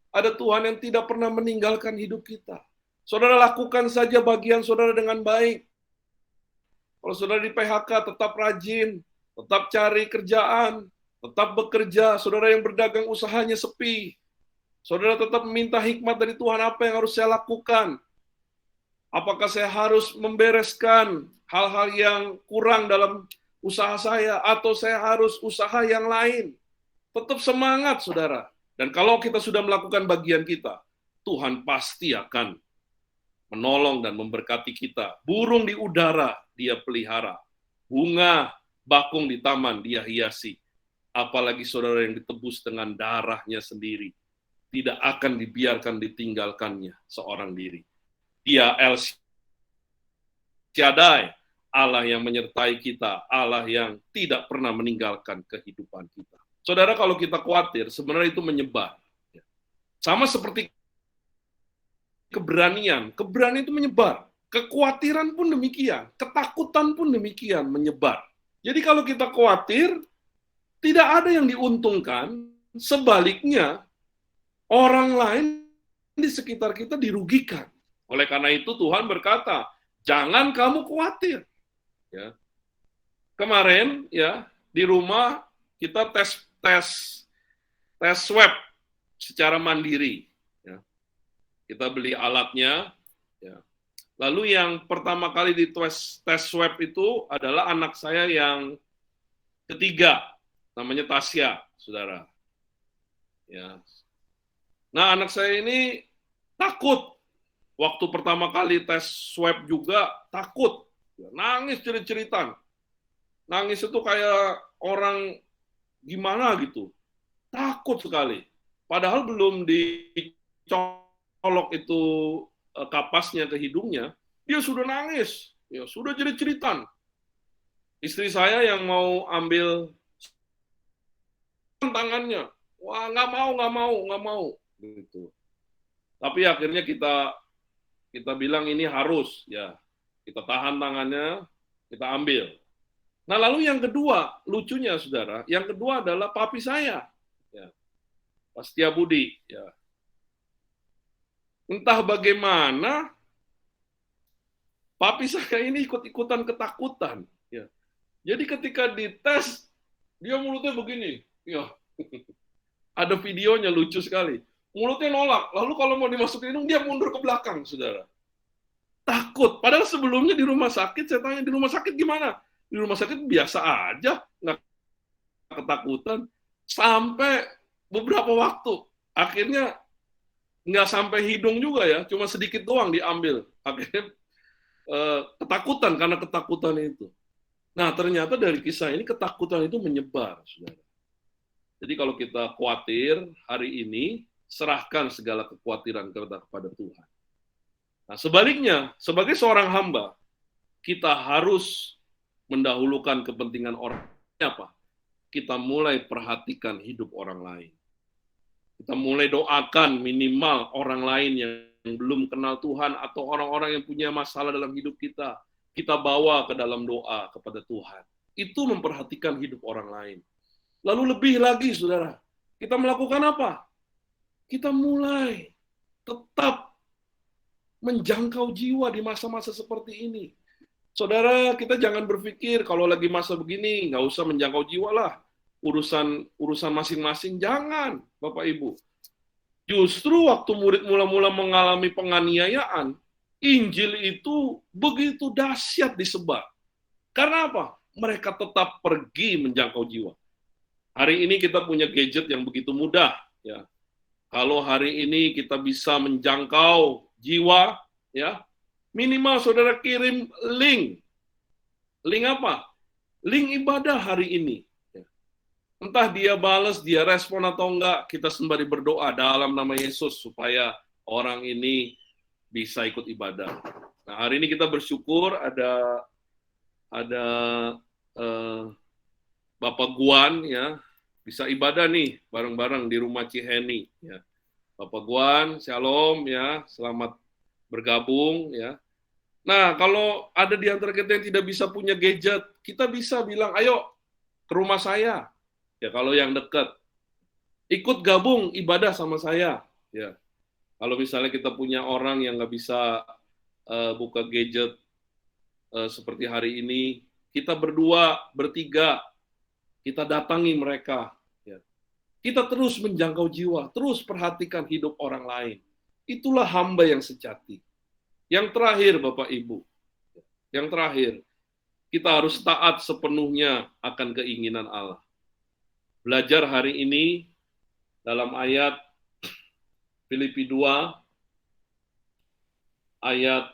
Ada Tuhan yang tidak pernah meninggalkan hidup kita. Saudara lakukan saja bagian saudara dengan baik. Kalau saudara di PHK, tetap rajin, tetap cari kerjaan, tetap bekerja. Saudara yang berdagang usahanya sepi. Saudara tetap meminta hikmat dari Tuhan, apa yang harus saya lakukan? Apakah saya harus membereskan hal-hal yang kurang dalam usaha saya, atau saya harus usaha yang lain? Tetap semangat, saudara. Dan kalau kita sudah melakukan bagian kita, Tuhan pasti akan menolong dan memberkati kita. Burung di udara dia pelihara. Bunga bakung di taman dia hiasi. Apalagi saudara yang ditebus dengan darahnya sendiri. Tidak akan dibiarkan ditinggalkannya seorang diri. Dia El Shaddai, Allah yang menyertai kita, Allah yang tidak pernah meninggalkan kehidupan kita. Saudara, kalau kita khawatir, sebenarnya itu menyebar. Sama seperti keberanian itu menyebar. Kekhawatiran pun demikian, ketakutan pun demikian menyebar. Jadi kalau kita khawatir, tidak ada yang diuntungkan, sebaliknya orang lain di sekitar kita dirugikan. Oleh karena itu Tuhan berkata, jangan kamu khawatir. Ya. Kemarin ya di rumah kita tes swab secara mandiri. Ya. Kita beli alatnya. Ya. Lalu yang pertama kali di tes swab itu adalah anak saya yang ketiga, namanya Tasya, saudara. Ya. Nah, anak saya ini takut. Waktu pertama kali tes swab juga takut. Nangis cerit-ceritan. Nangis itu kayak orang gimana gitu. Takut sekali. padahal belum dicolok itu kapasnya ke hidungnya, dia sudah nangis, ya sudah jerit-jeritan. Istri saya yang mau ambil tangannya, wah nggak mau, gitu. Tapi akhirnya kita bilang ini harus, ya kita tahan tangannya, kita ambil. Nah lalu yang kedua, lucunya saudara, yang kedua adalah papi saya, ya, Pak Setiabudi, ya. Entah bagaimana, papi saya ini ikut-ikutan ketakutan, ya. Jadi ketika dites, dia mulutnya begini, ya. Ada videonya lucu sekali. Mulutnya nolak, lalu kalau mau dimasukin hidung, dia mundur ke belakang, saudara. Takut, padahal sebelumnya di rumah sakit, saya tanya, di rumah sakit gimana? Di rumah sakit biasa aja, nggak ketakutan. Sampai beberapa waktu, akhirnya nggak sampai hidung juga ya, cuma sedikit doang diambil. Akhirnya ketakutan, karena ketakutan itu. Nah, ternyata dari kisah ini ketakutan itu menyebar, saudara. Jadi kalau kita khawatir hari ini, serahkan segala kekhawatiran kita kepada Tuhan. Nah, sebaliknya, sebagai seorang hamba, kita harus mendahulukan kepentingan orang. Apa? Kita mulai perhatikan hidup orang lain. Kita mulai doakan minimal orang lain yang belum kenal Tuhan atau orang-orang yang punya masalah dalam hidup kita. Kita bawa ke dalam doa kepada Tuhan. Itu memperhatikan hidup orang lain. Lalu lebih lagi, saudara, kita melakukan apa? Kita mulai tetap menjangkau jiwa di masa-masa seperti ini. Saudara, kita jangan berpikir kalau lagi masa begini, nggak usah menjangkau jiwa lah. Urusan masing-masing, jangan, Bapak Ibu. Justru waktu murid mula-mula mengalami penganiayaan, Injil itu begitu dahsyat disebar. Karena apa? Mereka tetap pergi menjangkau jiwa. Hari ini kita punya gadget yang begitu mudah, ya. Kalau hari ini kita bisa menjangkau jiwa, ya, minimal saudara kirim link. Link apa? Link ibadah hari ini. Entah dia balas, dia respon atau enggak, kita sembari berdoa dalam nama Yesus supaya orang ini bisa ikut ibadah. Nah, hari ini kita bersyukur ada Bapak Guan, ya, bisa ibadah nih bareng-bareng di rumah Ciheni, ya. Bapak Guan, shalom, ya, selamat bergabung, ya. Nah, kalau ada di antara kita yang tidak bisa punya gadget, kita bisa bilang, ayo ke rumah saya, ya, kalau yang dekat, ikut gabung ibadah sama saya, ya. Kalau misalnya kita punya orang yang nggak bisa buka gadget seperti hari ini, kita berdua, bertiga, kita datangi mereka. Ya. Kita terus menjangkau jiwa, terus perhatikan hidup orang lain. Itulah hamba yang sejati. Yang terakhir, Bapak Ibu, yang terakhir, kita harus taat sepenuhnya akan keinginan Allah. Belajar hari ini dalam ayat Filipi 2, ayat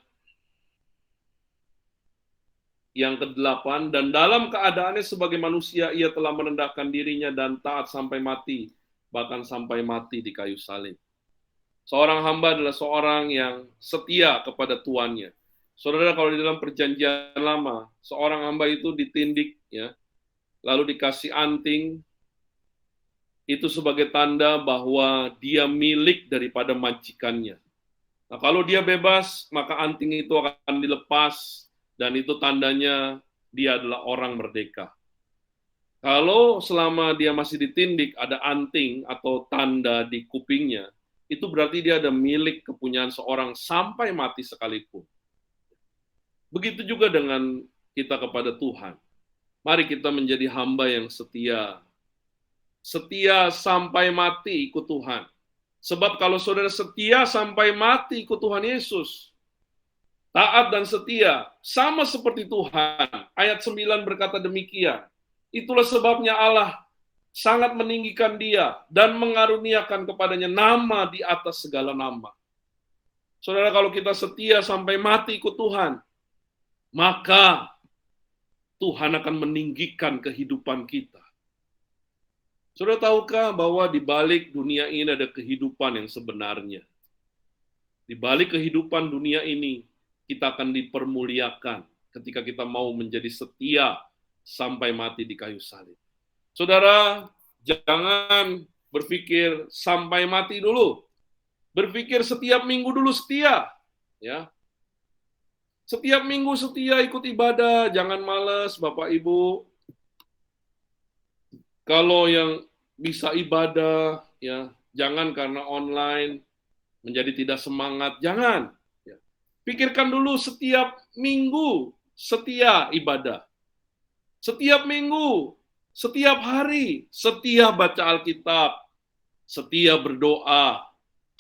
yang ke-8, dan dalam keadaannya sebagai manusia, ia telah merendahkan dirinya dan taat sampai mati, bahkan sampai mati di kayu salib. Seorang hamba adalah seorang yang setia kepada tuannya. Saudara, kalau di dalam perjanjian lama, seorang hamba itu ditindik, ya, lalu dikasih anting, itu sebagai tanda bahwa dia milik daripada majikannya. Nah, kalau dia bebas, maka anting itu akan dilepas, dan itu tandanya dia adalah orang merdeka. Kalau selama dia masih ditindik, ada anting atau tanda di kupingnya, itu berarti dia ada milik kepunyaan seorang sampai mati sekalipun. Begitu juga dengan kita kepada Tuhan. Mari kita menjadi hamba yang setia. Setia sampai mati ikut Tuhan. Sebab kalau saudara setia sampai mati ikut Tuhan Yesus, taat dan setia, sama seperti Tuhan. Ayat 9 berkata demikian. Itulah sebabnya Allah sangat meninggikan dia dan mengaruniakan kepadanya nama di atas segala nama. Saudara, kalau kita setia sampai mati ikut Tuhan, maka Tuhan akan meninggikan kehidupan kita. Saudara tahukah bahwa di balik dunia ini ada kehidupan yang sebenarnya? Di balik kehidupan dunia ini, kita akan dipermuliakan ketika kita mau menjadi setia sampai mati di kayu salib. Saudara, jangan berpikir sampai mati dulu. Berpikir setiap minggu dulu setia. Ya. Setiap minggu setia ikut ibadah, jangan malas Bapak Ibu. Kalau yang bisa ibadah, ya jangan karena online menjadi tidak semangat, jangan. Ya. Pikirkan dulu setiap minggu setia ibadah. Setiap minggu, setiap hari, setia baca Alkitab, setia berdoa.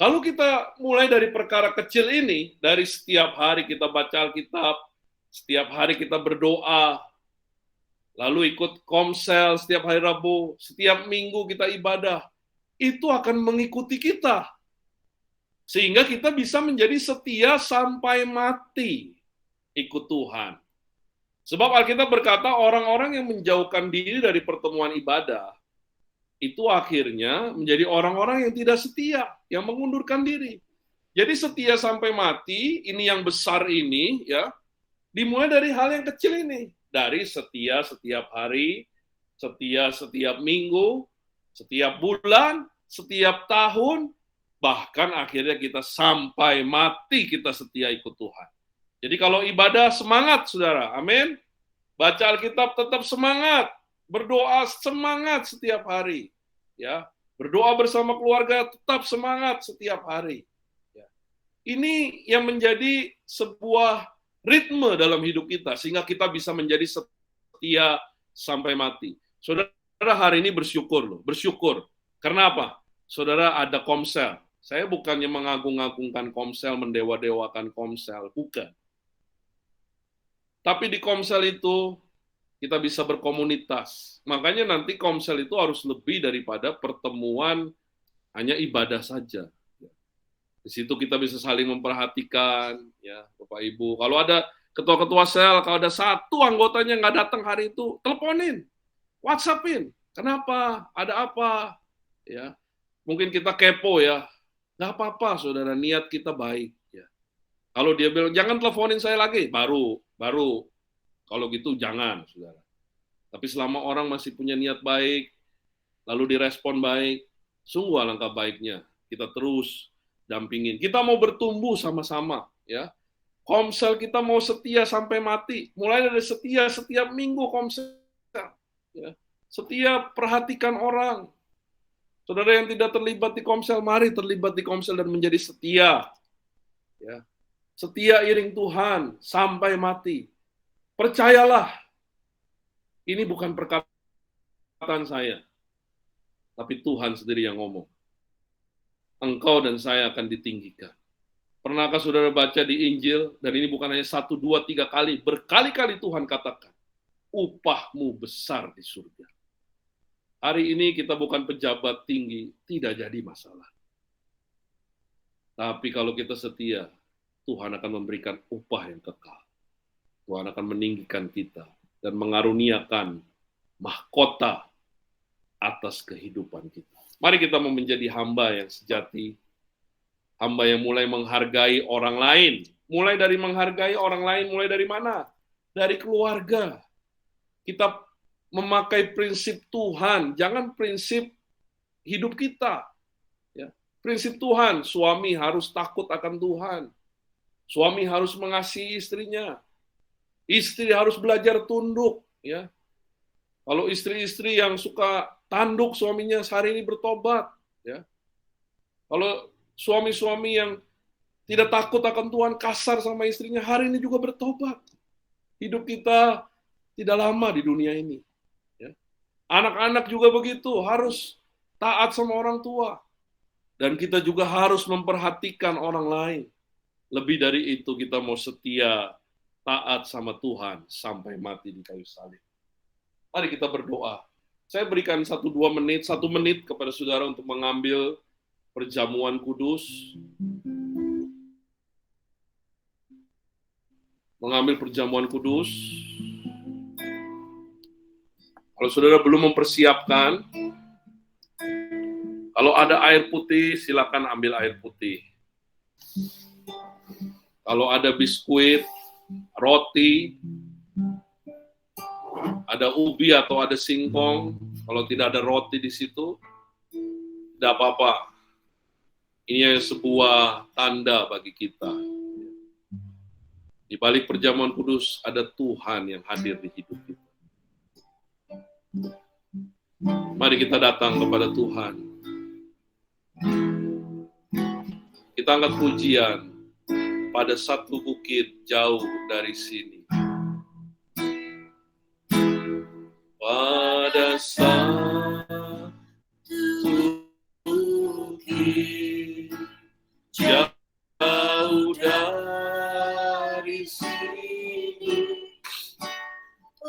Kalau kita mulai dari perkara kecil ini, dari setiap hari kita baca Alkitab, setiap hari kita berdoa, lalu ikut komsel setiap hari Rabu, setiap minggu kita ibadah, itu akan mengikuti kita. Sehingga kita bisa menjadi setia sampai mati ikut Tuhan. Sebab Alkitab berkata orang-orang yang menjauhkan diri dari pertemuan ibadah, itu akhirnya menjadi orang-orang yang tidak setia, yang mengundurkan diri. Jadi setia sampai mati, ini yang besar ini, ya, dimulai dari hal yang kecil ini. Dari setia setiap hari, setia setiap minggu, setiap bulan, setiap tahun, bahkan akhirnya kita sampai mati kita setia ikut Tuhan. Jadi kalau ibadah semangat, saudara, amin. Baca Alkitab tetap semangat, berdoa semangat setiap hari, ya. Berdoa bersama keluarga tetap semangat setiap hari. Ya. Ini yang menjadi sebuah ritme dalam hidup kita sehingga kita bisa menjadi setia sampai mati. Saudara hari ini bersyukur loh, bersyukur. Karena apa? Saudara ada komsel. Saya bukannya mengagung-agungkan komsel, mendewa-dewakan komsel, bukan. Tapi di komsel itu kita bisa berkomunitas. Makanya nanti komsel itu harus lebih daripada pertemuan hanya ibadah saja. Di situ kita bisa saling memperhatikan, ya Bapak Ibu. Kalau ada ketua-ketua sel, kalau ada satu anggotanya nggak datang hari itu, teleponin, WhatsAppin. Kenapa? Ada apa? Ya, mungkin kita kepo ya. Nggak apa-apa, saudara. Niat kita baik. Ya. Kalau dia bilang jangan teleponin saya lagi, baru. Kalau gitu jangan, saudara. Tapi selama orang masih punya niat baik, lalu direspon baik, sungguh alangkah baiknya kita terus dampingin. Kita mau bertumbuh sama-sama, ya. Komsel kita mau setia sampai mati. Mulai dari setia setiap minggu komsel, ya. Setia perhatikan orang. Saudara yang tidak terlibat di komsel, mari terlibat di komsel dan menjadi setia. Ya. Setia iring Tuhan sampai mati. Percayalah, ini bukan perkataan saya, tapi Tuhan sendiri yang ngomong. Engkau dan saya akan ditinggikan. Pernahkah saudara baca di Injil, dan ini bukan hanya 1, 2, 3 kali, berkali-kali Tuhan katakan, upahmu besar di surga. Hari ini kita bukan pejabat tinggi, tidak jadi masalah. Tapi kalau kita setia, Tuhan akan memberikan upah yang kekal. Tuhan akan meninggikan kita dan mengaruniakan mahkota atas kehidupan kita. Mari kita mau menjadi hamba yang sejati, hamba yang mulai menghargai orang lain. Mulai dari menghargai orang lain, mulai dari mana? Dari keluarga. Kita memakai prinsip Tuhan, jangan prinsip hidup kita. Ya. Prinsip Tuhan, suami harus takut akan Tuhan. Suami harus mengasihi istrinya. Istri harus belajar tunduk, ya. Kalau istri-istri yang suka tanduk suaminya hari ini bertobat, ya. Kalau suami-suami yang tidak takut akan Tuhan, kasar sama istrinya, hari ini juga bertobat. Hidup kita tidak lama di dunia ini, ya. Anak-anak juga begitu, harus taat sama orang tua. Dan kita juga harus memperhatikan orang lain. Lebih dari itu kita mau setia taat sama Tuhan sampai mati di kayu salib. Mari kita berdoa. Saya berikan 1 menit kepada saudara untuk mengambil perjamuan kudus. Mengambil perjamuan kudus. Kalau saudara belum mempersiapkan, Kalau ada air putih, silakan ambil air putih. Kalau ada biskuit, roti, ada ubi atau ada singkong, kalau tidak ada roti di situ, tidak apa-apa. Ini sebuah tanda bagi kita. Di balik perjamuan kudus ada Tuhan yang hadir di hidup kita. Mari kita datang kepada Tuhan. Kita angkat pujian pada satu bukit jauh dari sini. Pada satu bukit jauh dari sini,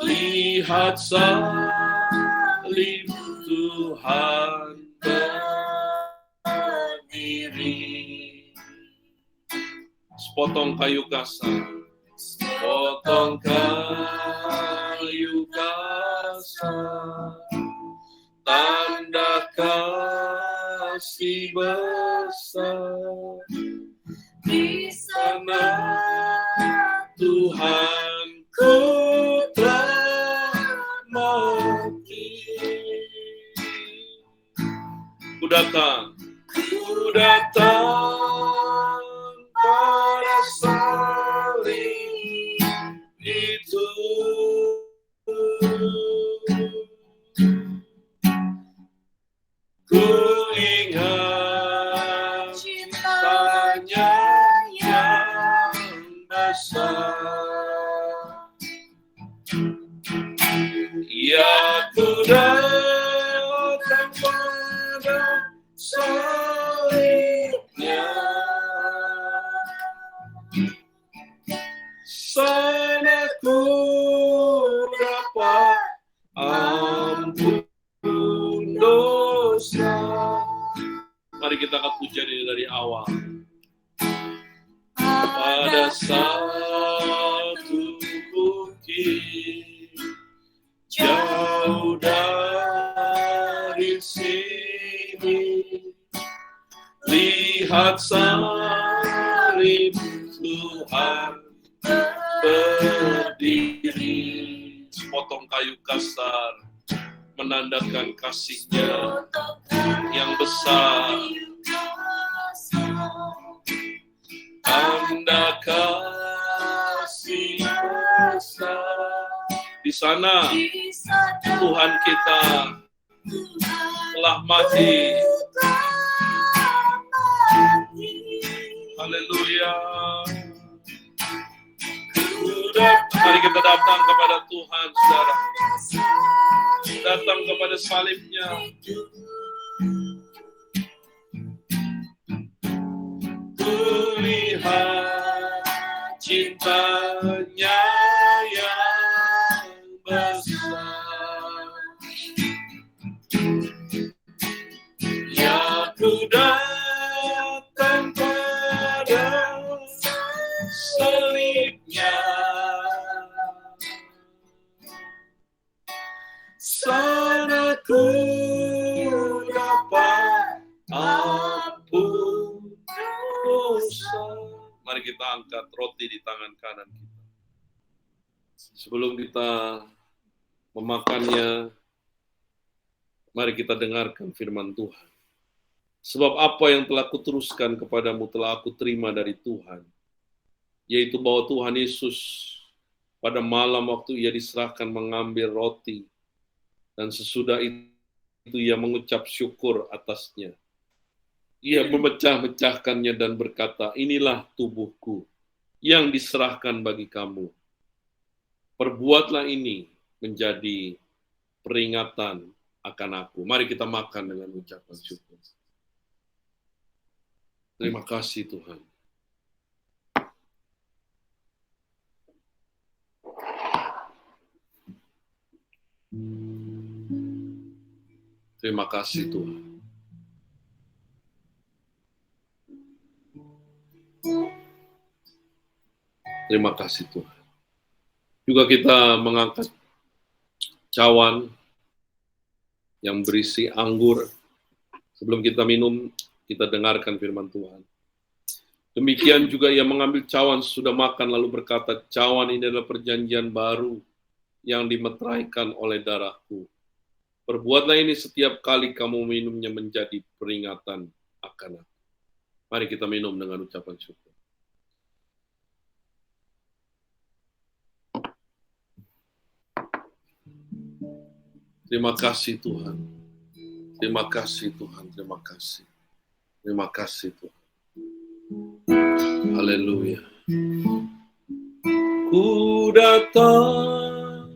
lihat salib Tuhan berdiri. Sepotong kayu kasar, sepotong kayu kasar, tanda kasih besar. Di sana Tuhanku telah mati. Ku datang pada salib itu. Ku ingat cintanya yang besar. Ya, ku datang pada salibnya. Sana ku dapat ampun dosa. Mari kita angkat pujian ini dari awal. Pada satu bukit jauh dari sini, lihat salib Tuhan berdiri. Sepotong kayu kasar menandakan kasih-Nya yang besar. Tanda kasih besar. Di sana Tuhan kita telah mati. Haleluya. Mari kita datang kepada Tuhan, saudara. Datang kepada salib-Nya. Kulihat cintanya yang besar. Ya, ku datang pada salib-Nya. Sana ku dapat ampun dosa. Mari kita angkat roti di tangan kanan kita. Sebelum kita memakannya, mari kita dengarkan firman Tuhan. Sebab apa yang telah kuteruskan kepadamu telah aku terima dari Tuhan, yaitu bahwa Tuhan Yesus pada malam waktu Ia diserahkan mengambil roti, dan sesudah itu Ia mengucap syukur atasnya. Ia memecah-mecahkannya dan berkata, inilah tubuhku yang diserahkan bagi kamu. Perbuatlah ini menjadi peringatan akan aku. Mari kita makan dengan ucapan syukur. Terima kasih Tuhan. Terima kasih Tuhan. Terima kasih Tuhan. Juga kita mengangkat cawan yang berisi anggur Sebelum kita minum, kita dengarkan firman Tuhan. Demikian juga ia mengambil cawan sesudah makan, lalu berkata, cawan ini adalah perjanjian baru yang dimeteraikan oleh darahku. Perbuatlah ini setiap kali kamu minumnya menjadi peringatan akan aku. Mari kita minum dengan ucapan syukur. Terima kasih Tuhan. Terima kasih Tuhan. Terima kasih. Terima kasih Tuhan. Haleluya. Ku datang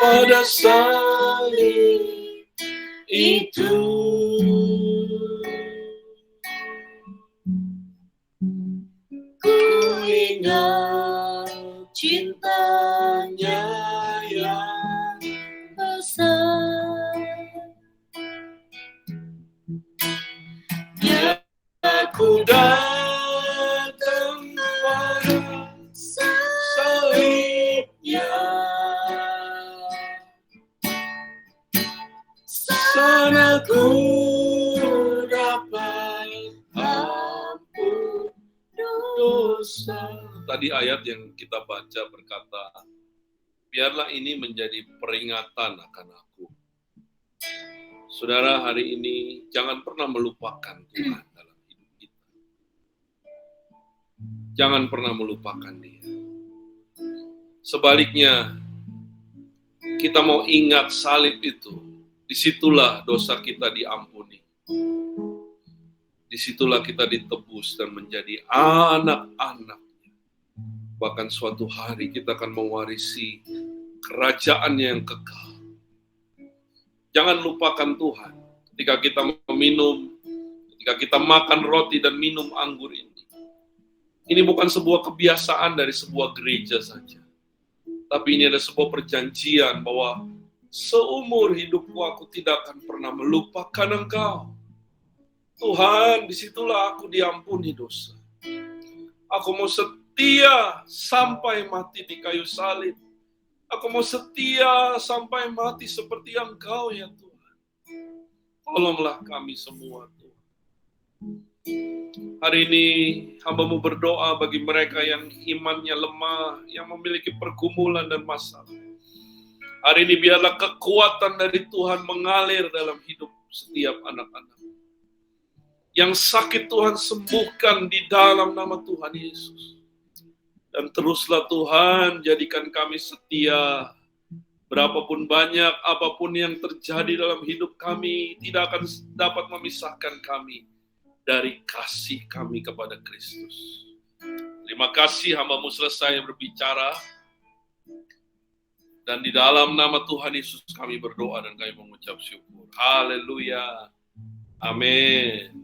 pada salib itu, ku ingat cintanya yang besar. Ya, aku datang pada salibnya, sana ku dapat ampun dosa. Tadi ayat yang kita baca berkata, biarlah ini menjadi peringatan akan aku. Saudara, hari ini jangan pernah melupakan Tuhan dalam hidup kita. Jangan pernah melupakan Dia. Sebaliknya, kita mau ingat salib itu. Disitulah dosa kita diampuni. Disitulah kita ditebus dan menjadi anak-anaknya. Bahkan suatu hari kita akan mewarisi kerajaannya yang kekal. Jangan lupakan Tuhan ketika kita meminum, ketika kita makan roti dan minum anggur ini. Ini bukan sebuah kebiasaan dari sebuah gereja saja. Tapi ini adalah sebuah perjanjian bahwa seumur hidupku aku tidak akan pernah melupakan Engkau. Tuhan, disitulah aku diampuni dosa. Aku mau setia sampai mati di kayu salib. Aku mau setia sampai mati seperti Engkau ya Tuhan. Tolonglah kami semua Tuhan. Hari ini hamba-Mu berdoa bagi mereka yang imannya lemah, yang memiliki pergumulan dan masalah. Hari ini biarlah kekuatan dari Tuhan mengalir dalam hidup setiap anak-anak. Yang sakit Tuhan sembuhkan di dalam nama Tuhan Yesus. Dan teruslah Tuhan, jadikan kami setia. Berapapun banyak, apapun yang terjadi dalam hidup kami, tidak akan dapat memisahkan kami dari kasih kami kepada Kristus. Terima kasih hamba-Mu selesai berbicara. Dan di dalam nama Tuhan Yesus kami berdoa dan kami mengucap syukur. Haleluya. Amin.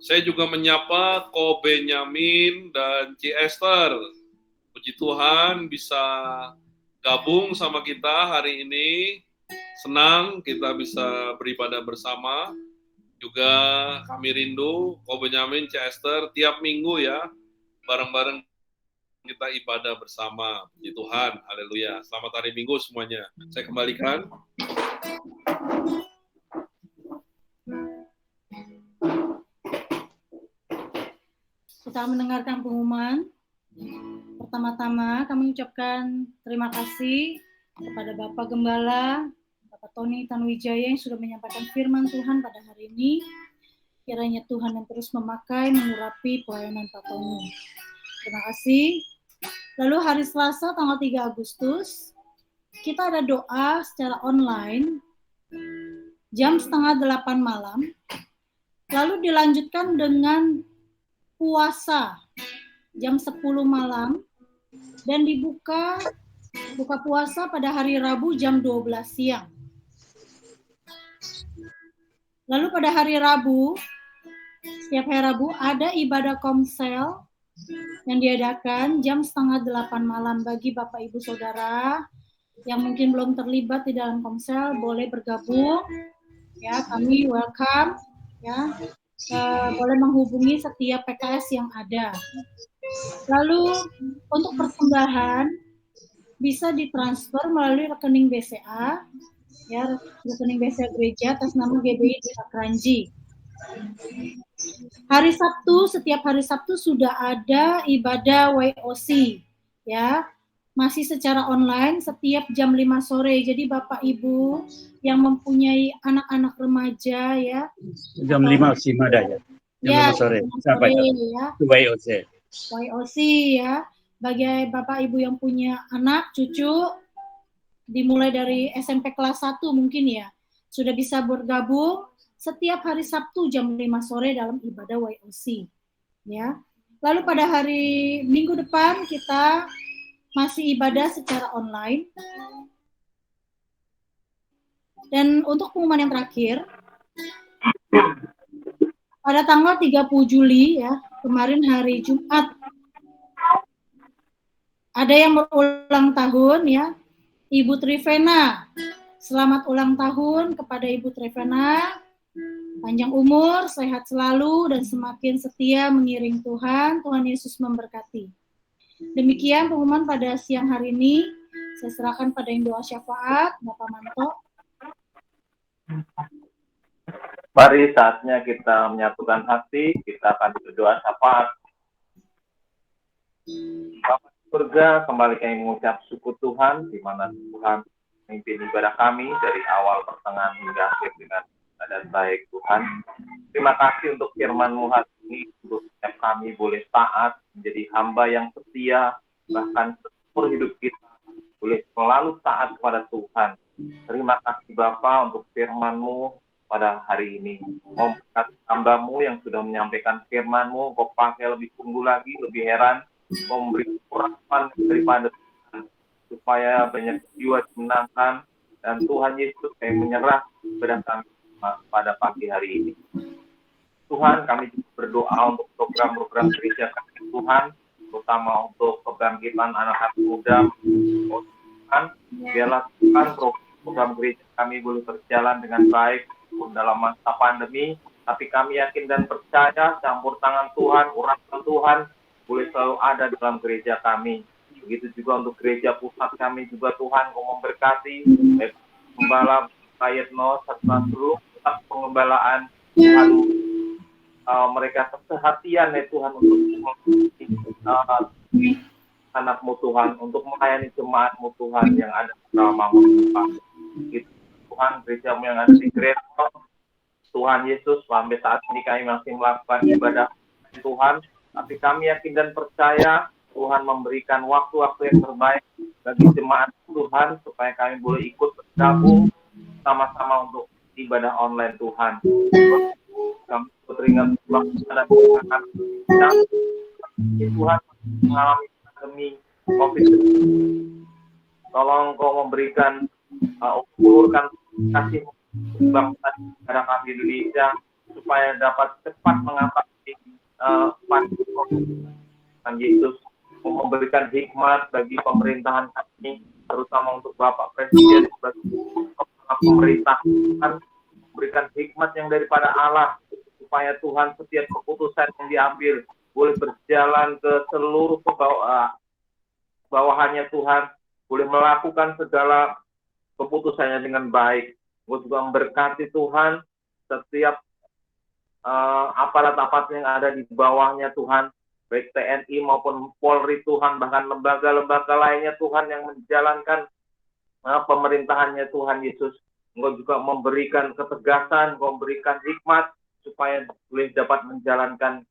Saya juga menyapa Ko Benyamin dan Ci Esther. Puji Tuhan bisa gabung sama kita hari ini. Senang kita bisa beribadah bersama. Juga kami rindu Ko Benyamin, Ci Esther tiap minggu ya. Bareng-bareng kita ibadah bersama. Puji Tuhan. Haleluya. Selamat hari Minggu semuanya. Saya kembalikan.
Kita mendengarkan pengumuman. Pertama-tama kami ucapkan terima kasih kepada Bapak Gembala, Bapak Tony Tanuwijaya yang sudah menyampaikan firman Tuhan pada hari ini. Kiranya Tuhan yang terus memakai, mengurapi pelayanan Pak Tony. Terima kasih. Lalu hari Selasa tanggal 3 Agustus, kita ada doa secara online jam 7:30 malam. Lalu dilanjutkan dengan puasa jam 10 malam dan buka puasa pada hari Rabu jam 12 siang. Lalu pada hari Rabu, setiap hari Rabu ada ibadah komsel yang diadakan jam 7:30 malam. Bagi Bapak Ibu Saudara yang mungkin belum terlibat di dalam komsel, boleh bergabung. Ya, kami welcome. Ya, boleh menghubungi setiap PKS yang ada. Lalu untuk persembahan bisa ditransfer melalui rekening BCA ya, rekening BCA gereja atas nama GBI Desa Kranji. Hari Sabtu, setiap hari Sabtu sudah ada ibadah YOC, ya, masih secara online setiap jam 5 sore. Jadi Bapak Ibu yang mempunyai anak-anak remaja, ya,
Jam 5 sih ada ya. Jam
ya,
5 sore.
5
Sampai
sore, ya,
YOC.
YOC, ya, bagi Bapak Ibu yang punya anak, cucu, dimulai dari SMP kelas 1 mungkin ya, sudah bisa bergabung setiap hari Sabtu jam 5 sore dalam ibadah YOC, ya. Lalu pada hari Minggu depan kita masih ibadah secara online. Dan untuk pengumuman yang terakhir, pada tanggal 30 Juli ya, kemarin hari Jumat, ada yang berulang tahun ya, Ibu Trivena. Selamat ulang tahun kepada Ibu Trivena. Panjang umur, sehat selalu, dan semakin setia mengiring Tuhan. Tuhan Yesus memberkati. Demikian pengumuman pada siang hari ini. Saya serahkan pada yang doa syafaat, Bapak Manto.
Mari saatnya kita menyatukan hati, kita akan berdoa syafaat. Bapa surga, kembali kami mengucap syukur Tuhan, di mana Tuhan memimpin ibadah kami dari awal, pertengahan, hingga akhir dengan dan baik Tuhan. Terima kasih untuk firman-Mu hari ini, untuk setiap kami boleh taat, menjadi hamba yang setia, bahkan seumur hidup kita boleh selalu taat kepada Tuhan. Terima kasih Bapa untuk firman-Mu pada hari ini. Memberkati hamba-Mu yang sudah menyampaikan firman-Mu, Kau pakai lebih sungguh lagi, lebih heran, memberi urapan daripada Tuhan, supaya banyak jiwa dimenangkan, dan Tuhan Yesus yang menyerah kepada kami pada pagi hari ini. Tuhan, kami juga berdoa untuk program-program gereja kami Tuhan, terutama untuk kebangkitan anak-anak muda. Tuhan, biarlah Tuhan program gereja kami boleh berjalan dengan baik dalam masa pandemi, tapi kami yakin dan percaya campur tangan Tuhan, urapan Tuhan boleh selalu ada dalam gereja kami. Begitu juga untuk gereja pusat kami juga Tuhan, Kau memberkati Pembala Kayetno serta seluruh pusat pengembalaan Tuhan, mereka kesehatian ya Tuhan untuk anak-Mu Tuhan, untuk melayani jemaat-Mu Tuhan yang ada bersama-Mu Tuhan. Gitu, Tuhan, gereja-Mu yang ada di Gretel, Tuhan Yesus, sampai saat ini kami masih melakukan ibadah Tuhan, tapi kami yakin dan percaya Tuhan memberikan waktu-waktu yang terbaik bagi jemaat Tuhan, supaya kami boleh ikut bergabung sama-sama untuk ibadah online Tuhan. Kami teringat pada Tuhan mengalami pandemi COVID-19. Tolong Kau memberikan ulurkan kasih bangsa negara kami Indonesia, supaya dapat cepat mengatasi pandemi COVID-19. Yesus memberikan hikmat bagi pemerintahan kami, terutama untuk Bapak Presiden sebagai pemerintahan, memberikan hikmat yang daripada Allah, supaya Tuhan setiap keputusan yang diambil boleh berjalan ke seluruh bawahannya Tuhan, boleh melakukan segala keputusannya dengan baik. Gue juga memberkati Tuhan setiap aparat-aparat yang ada di bawahnya Tuhan, baik TNI maupun Polri Tuhan, bahkan lembaga-lembaga lainnya Tuhan yang menjalankan pemerintahannya Tuhan Yesus. Engkau juga memberikan ketegasan, memberikan hikmat, supaya boleh dapat menjalankan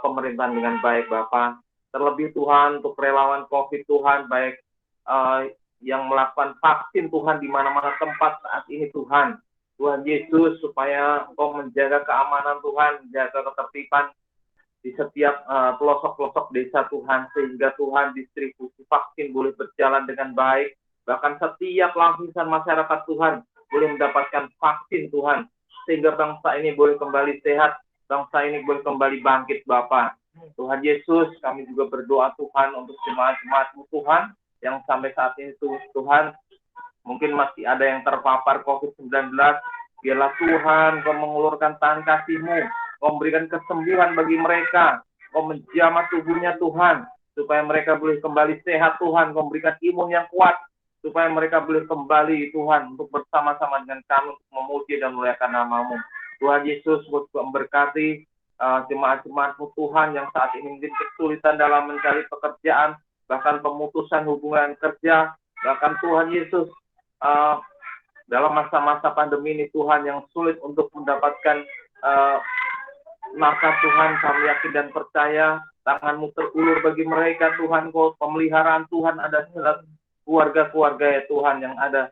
pemerintahan dengan baik Bapa. Terlebih Tuhan untuk relawan COVID Tuhan, baik yang melakukan vaksin Tuhan di mana-mana tempat saat ini Tuhan. Tuhan Yesus, supaya Engkau menjaga keamanan Tuhan, menjaga ketertiban di setiap pelosok-pelosok desa Tuhan, sehingga Tuhan distribusi vaksin boleh berjalan dengan baik. Bahkan setiap lapisan masyarakat Tuhan boleh mendapatkan vaksin Tuhan, sehingga bangsa ini boleh kembali sehat, bangsa ini boleh kembali bangkit Bapa. Tuhan Yesus, kami juga berdoa Tuhan untuk jemaat-jemaat-Mu Tuhan, yang sampai saat ini Tuhan, mungkin masih ada yang terpapar COVID-19, biarlah Tuhan Kau mengulurkan tangan kasih-Mu, Kau memberikan kesembuhan bagi mereka, Kau menjamah tubuhnya Tuhan, supaya mereka boleh kembali sehat Tuhan, Kau memberikan imun yang kuat, supaya mereka boleh kembali Tuhan untuk bersama-sama dengan kami untuk memuji dan memuliakan nama-Mu. Tuhan Yesus, Engkau juga memberkati jemaat-jemaat-Mu Tuhan yang saat ini mungkin kesulitan dalam mencari pekerjaan, bahkan pemutusan hubungan kerja, bahkan Tuhan Yesus dalam masa-masa pandemi ini Tuhan yang sulit untuk mendapatkan nafkah Tuhan, kami yakin dan percaya tangan-Mu terulur bagi mereka Tuhan, Kau pemeliharaan Tuhan ada dalam keluarga-keluarga ya Tuhan yang ada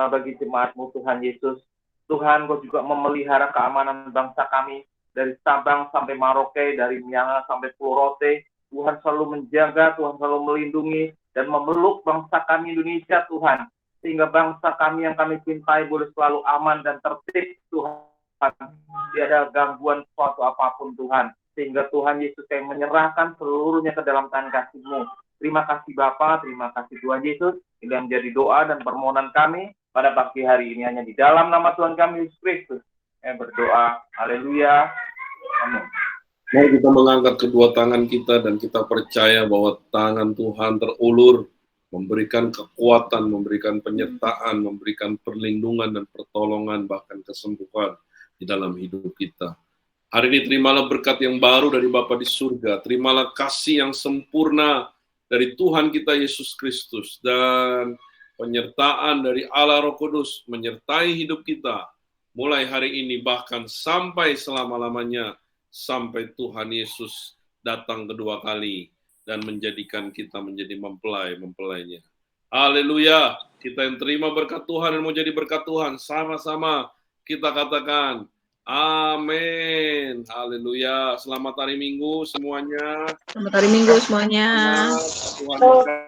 bagi jemaat-Mu Tuhan Yesus. Tuhan, Kau juga memelihara keamanan bangsa kami dari Sabang sampai Merauke, dari Myanga sampai Pulau Rote. Tuhan selalu menjaga, Tuhan selalu melindungi dan memeluk bangsa kami Indonesia Tuhan, sehingga bangsa kami yang kami cintai boleh selalu aman dan tertib Tuhan. Tidak ada gangguan suatu apapun Tuhan, sehingga Tuhan Yesus yang menyerahkan seluruhnya ke dalam tangan kasih-Mu. Terima kasih Bapa, terima kasih Tuhan Yesus. Ini yang menjadi doa dan permohonan kami pada pagi hari ini hanya di dalam nama Tuhan kami Yesus Kristus. Berdoa, haleluya, amin.
Mari kita mengangkat kedua tangan kita dan kita percaya bahwa tangan Tuhan terulur, memberikan kekuatan, memberikan penyertaan, memberikan perlindungan dan pertolongan, bahkan kesembuhan di dalam hidup kita. Hari ini terimalah berkat yang baru dari Bapa di surga, terimalah kasih yang sempurna dari Tuhan kita Yesus Kristus, dan penyertaan dari Allah Roh Kudus menyertai hidup kita, mulai hari ini bahkan sampai selama-lamanya, sampai Tuhan Yesus datang kedua kali dan menjadikan kita menjadi mempelai-mempelainya. Haleluya, kita yang terima berkat Tuhan dan mau jadi berkat Tuhan, sama-sama kita katakan, amin. Haleluya. Selamat hari Minggu semuanya.
Selamat hari Minggu semuanya.
Tuhan